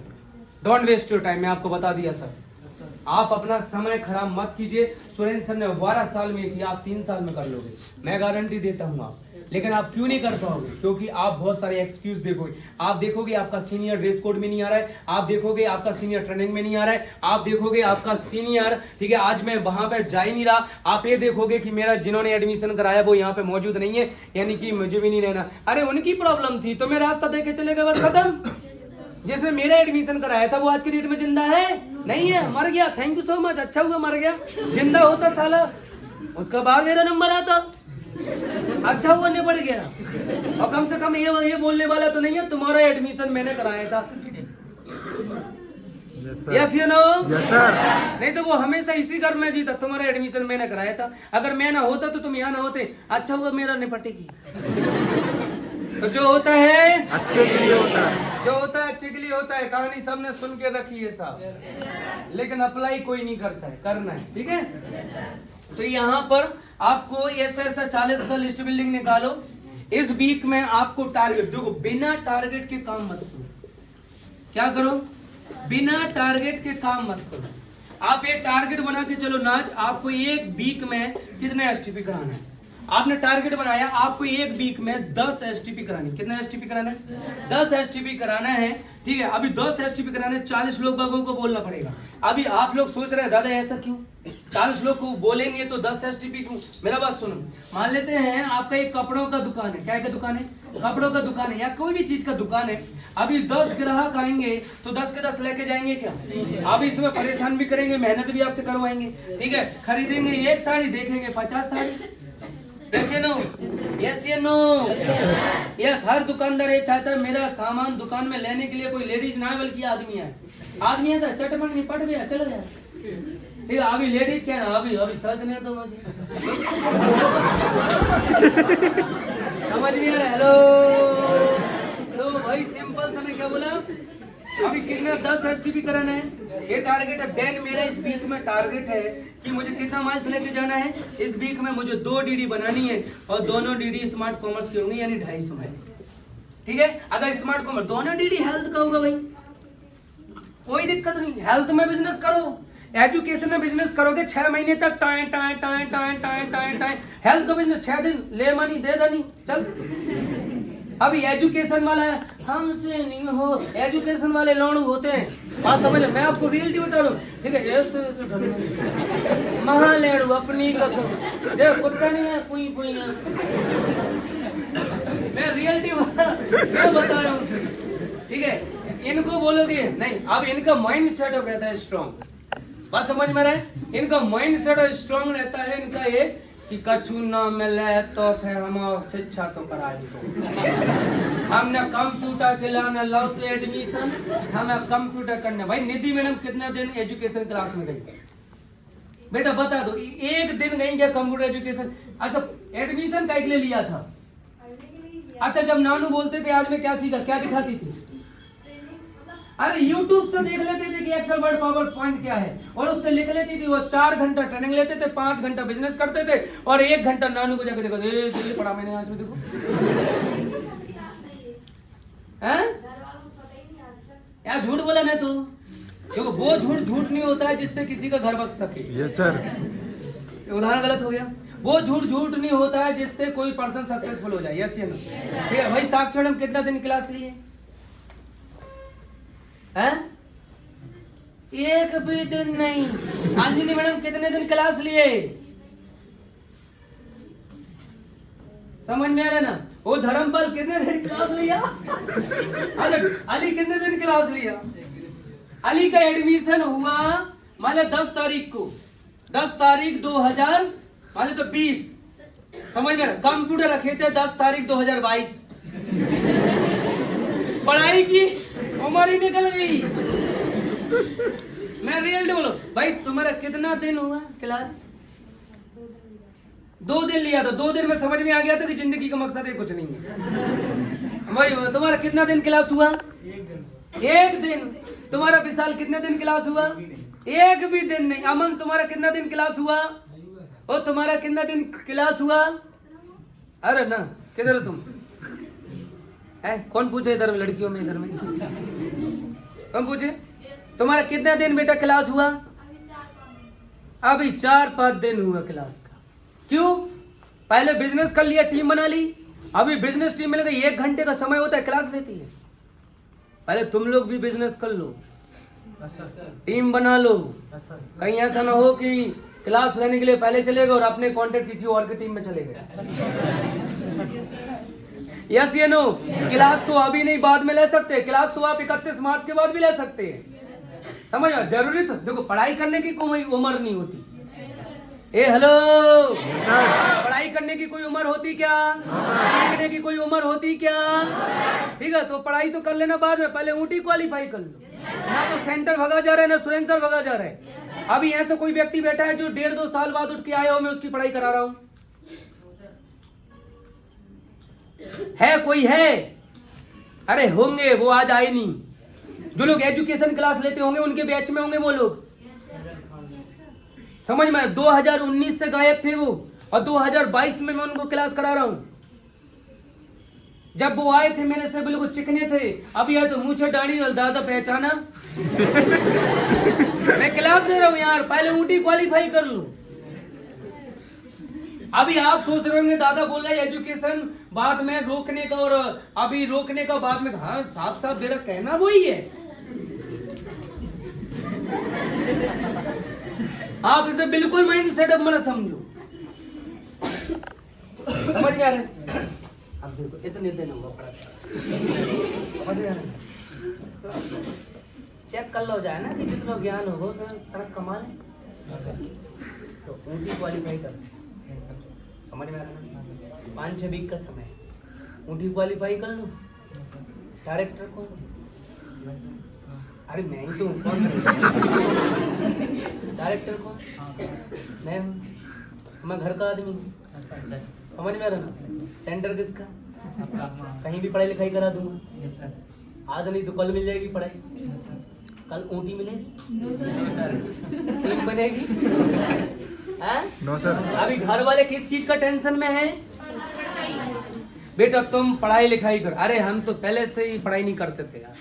don't waste your time. मैं आपको बता दिया सर, आप अपना समय खराब मत कीजिए। सुरेंद्र सर ने 12 साल में किया, आप 3 साल में कर लोगे, मैं गारंटी देता हूँ आप। लेकिन आप क्यों नहीं कर पाओगे? क्योंकि आप बहुत सारे एक्सक्यूज देखोगे। आप देखोगे आपका सीनियर ड्रेस कोड में नहीं आ रहा है, आप देखोगे आपका सीनियर ट्रेनिंग में नहीं आ रहा है, आप देखोगे आपका सीनियर, ठीक है, आज मैं वहां पे जा ही नहीं रहा। आप ये देखोगे कि मेरा जिन्होंने एडमिशन कराया वो यहाँ पे मौजूद नहीं है, यानी कि मुझे भी नहीं रहना। अरे उनकी प्रॉब्लम थी तो मैं रास्ता दे के चले गए, बस खत्म। जिसने मेरा एडमिशन कराया था वो आज की डेट में जिंदा है? नहीं है, मर गया। थैंक यू सो मच, अच्छा हुआ मर गया। जिंदा होता साला, उसका बाद मेरा नंबर आता, अच्छा हुआ निपट गया। और कम से कम ये बोलने वाला तो नहीं है तुम्हारा एडमिशन मैंने कराया था। Yes you know? Yes sir. नहीं तो वो हमेशा इसी घर में जीता, तुम्हारा एडमिशन मैंने कराया था। अगर मैं ना होता तो तुम यहाँ ना होते, अच्छा हुआ मेरा निपटेगी। तो जो होता है अच्छे के लिए होता है, जो होता है अच्छे के लिए होता है। कहानी सबने सुन के रखी है साहब, लेकिन अप्लाई कोई नहीं करता है, करना है, ठीक है? तो यहाँ पर आपको ऐसा 40 का लिस्ट बिल्डिंग निकालो। इस वीक में आपको टारगेट, देखो बिना टारगेट के काम मत करो। क्या करो? बिना टारगेट के काम मत करो। आप एक टारगेट बना के चलो नाच, आपको एक वीक में कितने एसटीपी कराना है। आपने टारगेट बनाया, आपको एक वीक में 10 एसटीपी करानी। कितना एसटीपी कराना है? 10 एसटीपी कराना है, ठीक है? अभी 10 एसटीपी कराने 40 लोग बागों को बोलना पड़ेगा। अभी आप लोग सोच रहे हैं दादा ऐसा क्यों, 40 लोग को बोलेंगे तो 10 एसटीपी क्यों? मेरा बात सुनो, मान लेते हैं आपका एक कपड़ों का दुकान है। क्या का दुकान है? कपड़ों का दुकान है, या कोई भी चीज का दुकान है। अभी 10 ग्राहक आएंगे तो 10 के 10 लेके जाएंगे क्या? अभी इसमें परेशान भी करेंगे, मेहनत भी आपसे करवाएंगे, ठीक है? खरीदेंगे एक साड़ी, देखेंगे 50 साड़ी। यस या नो? यस या नो? यस। हर दुकानदार ये चाहता है मेरा सामान दुकान में लेने के लिए कोई लेडीज ना बल्कि आदमी है। आदमी है तो चटपट निपट गया, चल गया। ठीक है, अभी लेडीज क्या ना, अभी सच नहीं तो मुझे समझ में आ रहा है? हेलो तो भाई सिंपल समय क्या बोला, अभी कितना 10 एसटीपी कराना है, ये टारगेट है। देन मेरा इस वीक में टारगेट है कि मुझे कितना माइल्स लेके जाना है। इस वीक में मुझे 2 डीडी बनानी है और दोनों डीडी स्मार्ट कॉमर्स के होंगे, यानी 250 माइल्स, ठीक है? अगर स्मार्ट कॉमर्स दोनों डीडी हेल्थ का होगा भाई कोई दिक्कत नहीं, हेल्थ में बिजनेस करो, एजुकेशन में बिजनेस करोगे 6 महीने तक time time time time time time time. Health का बिजनेस 6 दिन ले मनी दे दनी चल। अभी एजुकेशन वाला है, हमसे नहीं हो, एजुकेशन वाले लोग होते हैं। बात समझ, मैं आपको रियलिटी बता रहा हूँ, ठीक है? ऐसे ऐसे ढंग महा लेड़ू अपनी कसम, ये कुत्ता नहीं है, पुई पुई है। मैं रियलिटी मैं बता रहा हूँ, ठीक है? इनको बोलोगे नहीं, अब इनका माइंड सेटअप रहता है स्ट्रॉन्ग। बात समझ में रहे? इनका माइंड सेटअप स्ट्रॉन्ग रहता है। इनका ये कि कछु न मिले तो फिर हम शिक्षा तो करा ही दो। हमने कंप्यूटर के लाने लो तो एडमिशन, हमें कंप्यूटर करने। भाई निधि मैडम कितने दिन एजुकेशन क्लास में गई? बेटा बता दो, एक दिन गई क्या कंप्यूटर एजुकेशन? अच्छा एडमिशन का लिए लिया था? अच्छा जब नानू बोलते थे आज मैं क्या सीखा, क्या दिखाती थी? अरे YouTube से देख लेते थे कि एक्सेल वर्ड पावर पॉइंट क्या है, और उससे लिख लेती थी। वो 4 घंटा ट्रेनिंग लेते थे, 5 घंटा बिजनेस करते थे, और 1 घंटा नानू को जाकर देखो, ये पढ़ा मैंने आज में, देखो हैं? यार झूठ बोला ना तू, देखो वो झूठ नहीं होता है जिससे किसी का घर बच सके। Yes sir. उदाहरण गलत हो गया। वो झूठ नहीं होता है जिससे कोई पर्सन सक्सेसफुल हो जाए। यस या नो? ठीक है भाई। साक्षी मैडम कितना दिन क्लास लिए हैं? एक भी दिन नहीं। अंजलि मैडम कितने दिन क्लास लिए? समझ में आ रहा ना? वो धर्मपाल कितने दिन क्लास लिया? अली कितने दिन क्लास लिया? अली का एडमिशन हुआ माने 10 तारीख को, 10 तारीख 2000 माने तो 20, समझ में? कंप्यूटर रखे थे 10 तारीख 2022। पढ़ाई की उम्र ही निकल गई। मैं रियल बोलो भाई, तुम्हारा कितना दिन हुआ क्लास? 2 दिन लिया था। 2 दिन में समझ में आ गया था कि जिंदगी का मकसद है कुछ नहीं है। भाई तुम्हारा कितना दिन क्लास हुआ? 1 दिन। तुम्हारा विशाल कितने दिन क्लास हुआ? 1 भी दिन नहीं। अमन तुम्हारा कितना दिन क्लास हुआ? ओ तुम्हारा कितना दिन क्लास हुआ? अरे ना किधर हो तुम? है कौन पूछे इधर लड़कियों में? इधर में कौन पूछे? तुम्हारा कितना दिन बेटा क्लास हुआ? अभी 4-5 दिन हुआ क्लास का। क्यों? पहले बिजनेस कर लिया, टीम बना ली। अभी बिजनेस टीम में लगा 1 घंटे का समय होता है, क्लास लेती है। पहले तुम लोग भी बिजनेस कर लो, टीम बना लो। कहीं ऐसा ना हो कि क्लास लेने के लिए पहले चले गए और अपने कॉन्टेक्ट किसी और की टीम में चले गए। यस या नो? क्लास तो अभी नहीं, बाद में ले सकते। क्लास तो आप 31 मार्च के बाद भी ले सकते हैं। समझ में? जरूरी तो देखो पढ़ाई करने की कोई उम्र नहीं होती। ए हेलो, पढ़ाई करने की कोई उम्र होती क्या? सीखने की कोई उम्र होती क्या? ठीक है, तो पढ़ाई तो कर लेना बाद में, पहले ऊटी क्वालिफाई कर लो। ना तो सेंटर भगा जा रहा है, ना सुरेंद्र सर भगा जा रहा है। अभी ऐसा कोई व्यक्ति बैठा है जो 1.5-2 साल बाद उठ के आया हो, मैं उसकी पढ़ाई करा रहा हूँ। है कोई है? अरे होंगे, वो आज आए नहीं। जो लोग एजुकेशन क्लास लेते होंगे उनके बैच में होंगे वो लोग। समझ में? 2019 से गायब थे वो, और 2022 में मैं उनको क्लास करा रहा हूं। जब वो आए थे मेरे से बिल्कुल चिकने थे, अभी आए तो मुझे दाढ़ी और दादा पहचाना। मैं क्लास दे रहा हूं यार, पहले ऊटी क्वालिफाई कर लो। अभी आप सोच रहे होंगे दादा बोल रहा है एजुकेशन बाद में रोकने का, और अभी रोकने का बाद में। हाँ साफ साफ मेरा कहना वही है। आप इसे बिल्कुल माइंड सेटअप मत समझो। समझ में आ रहा है? अब देखो इतने दिन हुआ पड़ा, समझ में आ रहा है? चेक कर लो जाए ना कि जितना ज्ञान होगा उतना तरक कमा ले। तो ऊटी क्वालिफाई कर, समझ में आ रहा है? 5-6 वीक का समय, ऊटी क्वालिफाई कर लो। डायरेक्टर कौन? अरे मैं ही तो हूँ। कौन डायरेक्टर कौन? मैं हूँ, मैं घर का आदमी हूँ। समझ में आ रहा ना? सेंटर किसका? कहीं भी पढ़ाई लिखाई करा दूंगा। आज नहीं तो कल मिल जाएगी पढ़ाई। कल ऊँटी मिलेगी, टीम बनेगी। No sir. अभी घर वाले किस चीज का टेंशन में है? बेटा तुम पढ़ाई लिखाई कर। अरे हम तो पहले से ही पढ़ाई नहीं करते थे यार।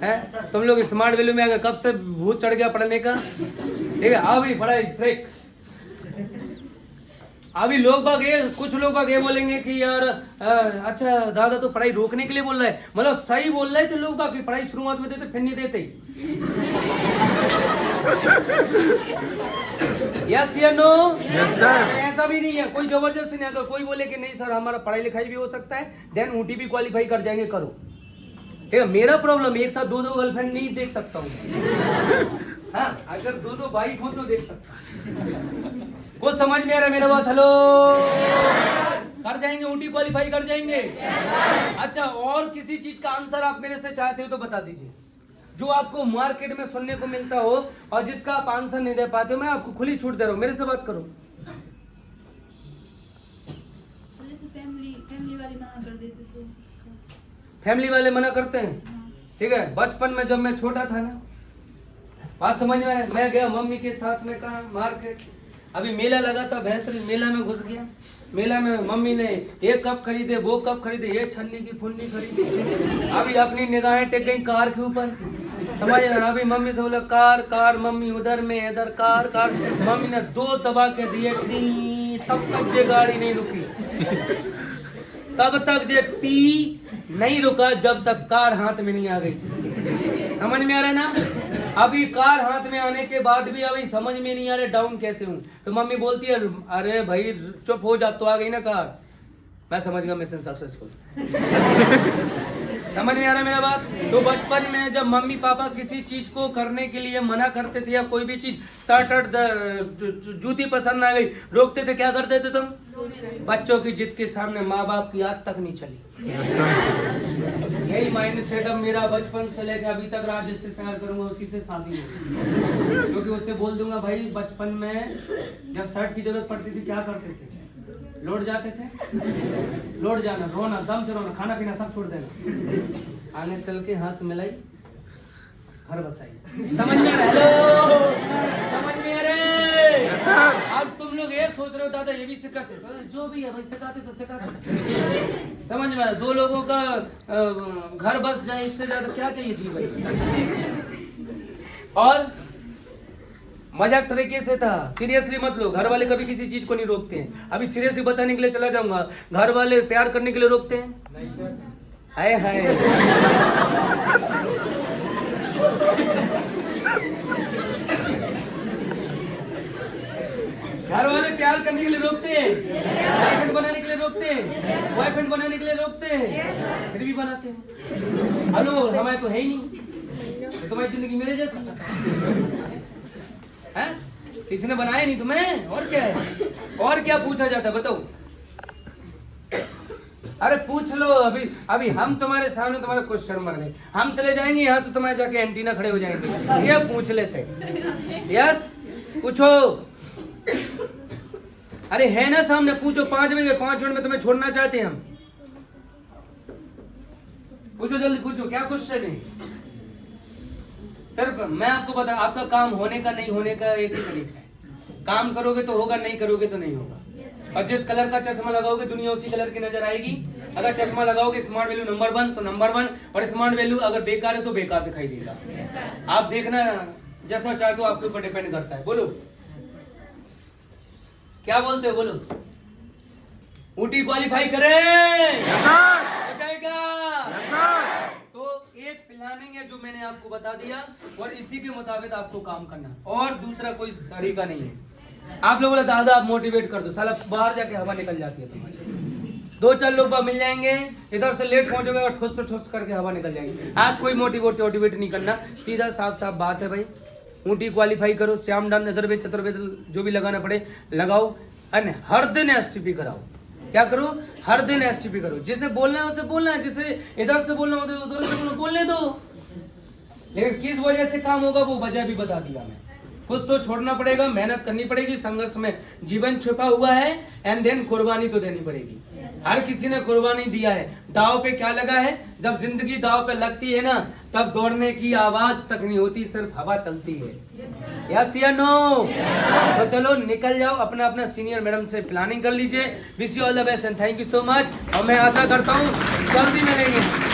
है तुम लोग स्मार्ट वैल्यू में आ गए, कब से भूत चढ़ गया पढ़ने का। ठीक है, अभी पढ़ाई ब्रेक। अभी लोग बाग ये कुछ लोग बाग ये बोलेंगे कि यार अच्छा दादा तो पढ़ाई रोकने के लिए बोल रहा है, मतलब सही बोल रहे थे लोग बाग की पढ़ाई शुरुआत में देते फिर नहीं देते। यस या नो? ऐसा भी नहीं है, कोई जबरदस्ती नहीं। अगर कोई बोले कि नहीं सर हमारा पढ़ाई लिखाई भी हो सकता है, देन ऊटी भी क्वालिफाई कर जाएंगे, करो। ठीक है, मेरा प्रॉब्लम एक साथ दो गर्लफ्रेंड नहीं देख सकता हूँ। हाँ, अगर दो वाइफ हो तो देख सकता। वो समझ में आ रहा है मेरा बात? हेलो, कर जाएंगे, ऊटी क्वालिफाई कर जाएंगे। अच्छा, और किसी चीज का आंसर आप मेरे से चाहते हो तो बता दीजिए, जो आपको मार्केट में सुनने को मिलता हो और जिसका आप आंसर नहीं दे पाते हो। मैं आपको खुली छूट दे रहा हूँ, मेरे से बात करो। फैमिली वाले मना कर देते तो फैमिली वाले मना करते हैं, ठीक है। बचपन में जब मैं छोटा था ना, बात समझ में आया, मैं गया मम्मी के साथ में कहा मार्केट, अभी मेला लगा था भैंसरी, मेला में घुस गया। मेला में मम्मी ने ये कप खरीदे, वो कप खरीदे, ये छन्नी की फुन्नी खरीदी। अभी अपनी निगाहें टेक गई कार के ऊपर, समझ में? अभी मम्मी से बोला कार कार, मम्मी उधर में इधर कार कार। मम्मी ने 2 दबा के दिए, तब तक ये गाड़ी नहीं रुकी, तब तक ये पी नहीं रुका जब तक कार हाथ में नहीं आ गई। समझ में आ रहा है ना? अभी कार हाथ में आने के बाद भी अभी समझ में नहीं आ रहा डाउन कैसे हूँ। तो मम्मी बोलती है अरे भाई चुप हो जा, तो आ गई ना कार। मैं समझ गया मिशन सक्सेसफुल। समझ में आ रहा है मेरा बात? तो बचपन में जब मम्मी पापा किसी चीज को करने के लिए मना करते थे, या कोई भी चीज शर्ट जूती पसंद आ गई रोकते थे, क्या करते थे तुम? बच्चों की जिद के सामने माँ बाप की आज तक नहीं चली। यही माइंड सेटअप मेरा बचपन से लेकर अभी तक रहा। जिससे प्यार करूंगा उसी से शादी होगी, क्योंकि उससे बोल दूंगा भाई बचपन में जब शर्ट की जरूरत पड़ती थी क्या करते थे? लौट जाते थे, लौट जाना, रोना, दम से रोना, खाना पीना सब छोड़ देना, आगे चल के हाथ मिलाई, घर बसाई। समझ में आ रहा है? समझ में आ रहे? अब तुम लोग ये सोच रहे हो दादा ये भी सिखाते, तो जो भी है भाई सिखाते तो सिखाते। समझ में आ रहा? 2 लोगों का घर बस जाए, इससे ज्यादा क्या चाहिए थी भाई? और मजाक तरीके से था, सीरियसली मत लो। घर वाले कभी किसी चीज को नहीं रोकते हैं। अभी सीरियसली बताने के लिए चला जाऊंगा, घर वाले प्यार करने के लिए रोकते हैं? हाय हाय, घर वाले प्यार करने के लिए रोकते हैं, गर्लफ्रेंड बनाने के लिए रोकते हैं, बॉयफ्रेंड बनाने के लिए रोकते हैं, फिर भी बनाते हैं। हेलो, हमारे तो है ही नहीं, तुम्हारी जिंदगी मेरे जैसी है, किसी ने बनाया नहीं तुम्हें, और क्या है? और क्या पूछा जाता है बताओ? अरे पूछ लो। अभी हम तुम्हारे सामने तुम्हारे क्वेश्चन मर गए, हम चले जाएंगे यहाँ से, तुम्हारे जाके एंटीना खड़े हो जाएंगे, ये पूछ लेते। यस, पूछो। अरे है ना सामने, पूछो। 5 मिनट में तुम्हें छोड़ना चाहते हैं हम। पूछो जल्दी, पूछो क्या क्वेश्चन है? सिर्फ मैं आपको बता, आपका काम होने का नहीं होने का एक ही तरीका है। काम करोगे तो होगा, नहीं करोगे तो नहीं होगा। और जिस कलर का चश्मा लगाओगे दुनिया उसी कलर की नजर आएगी। अगर चश्मा लगाओगे स्मार्ट वैल्यू नंबर 1 तो नंबर 1, और स्मार्ट वैल्यू अगर बेकार है तो बेकार दिखाई देगा। आप देखना जैसा चाहते हो, आपके ऊपर डिपेंड करता है। बोलो क्या बोलते हो? बोलो। ऊटी क्वालिफाई करें तो एक प्लानिंग है जो मैंने आपको बता दिया, और इसी के मुताबिक आपको काम करना, और दूसरा कोई तरीका नहीं है। आप लोग बोले दादा आप मोटिवेट कर दो, साला बाहर जाके हवा निकल जाती है तुम्हारी। 2-4 लोग मिल जाएंगे, इधर से लेट पहुंचोगे और ठोस से ठोस करके हवा निकल जाएगी। आज कोई मोटिवेट नहीं करना, सीधा साफ बात है भाई। ऊटी क्वालिफाई करो, श्याम डान अदरवेद चतुर्वेद जो भी लगाना पड़े लगाओ, और हर दिन एसटीपी कराओ। क्या करो? हर दिन एसटीपी करो। जिसे बोलना है उसे बोलना है, जिसे इधर से बोलना होता है उधर से बोलने दो। लेकिन किस वजह से काम होगा वो वजह भी बता दिया मैं। कुछ तो छोड़ना पड़ेगा, मेहनत करनी पड़ेगी, संघर्ष में जीवन छुपा हुआ है, एंड देन कुर्बानी तो देनी पड़ेगी। हर किसी ने कुर्बानी दिया है। दाव पे क्या लगा है? जब जिंदगी दाव पे लगती है ना, तब दौड़ने की आवाज तक नहीं होती, सिर्फ हवा चलती है। यस या नो? तो चलो निकल जाओ, अपना अपना सीनियर मैडम से प्लानिंग कर लीजिए। Wish you all the best and thank you so much. और मैं आशा करता हूँ जल्दी मिलेंगे।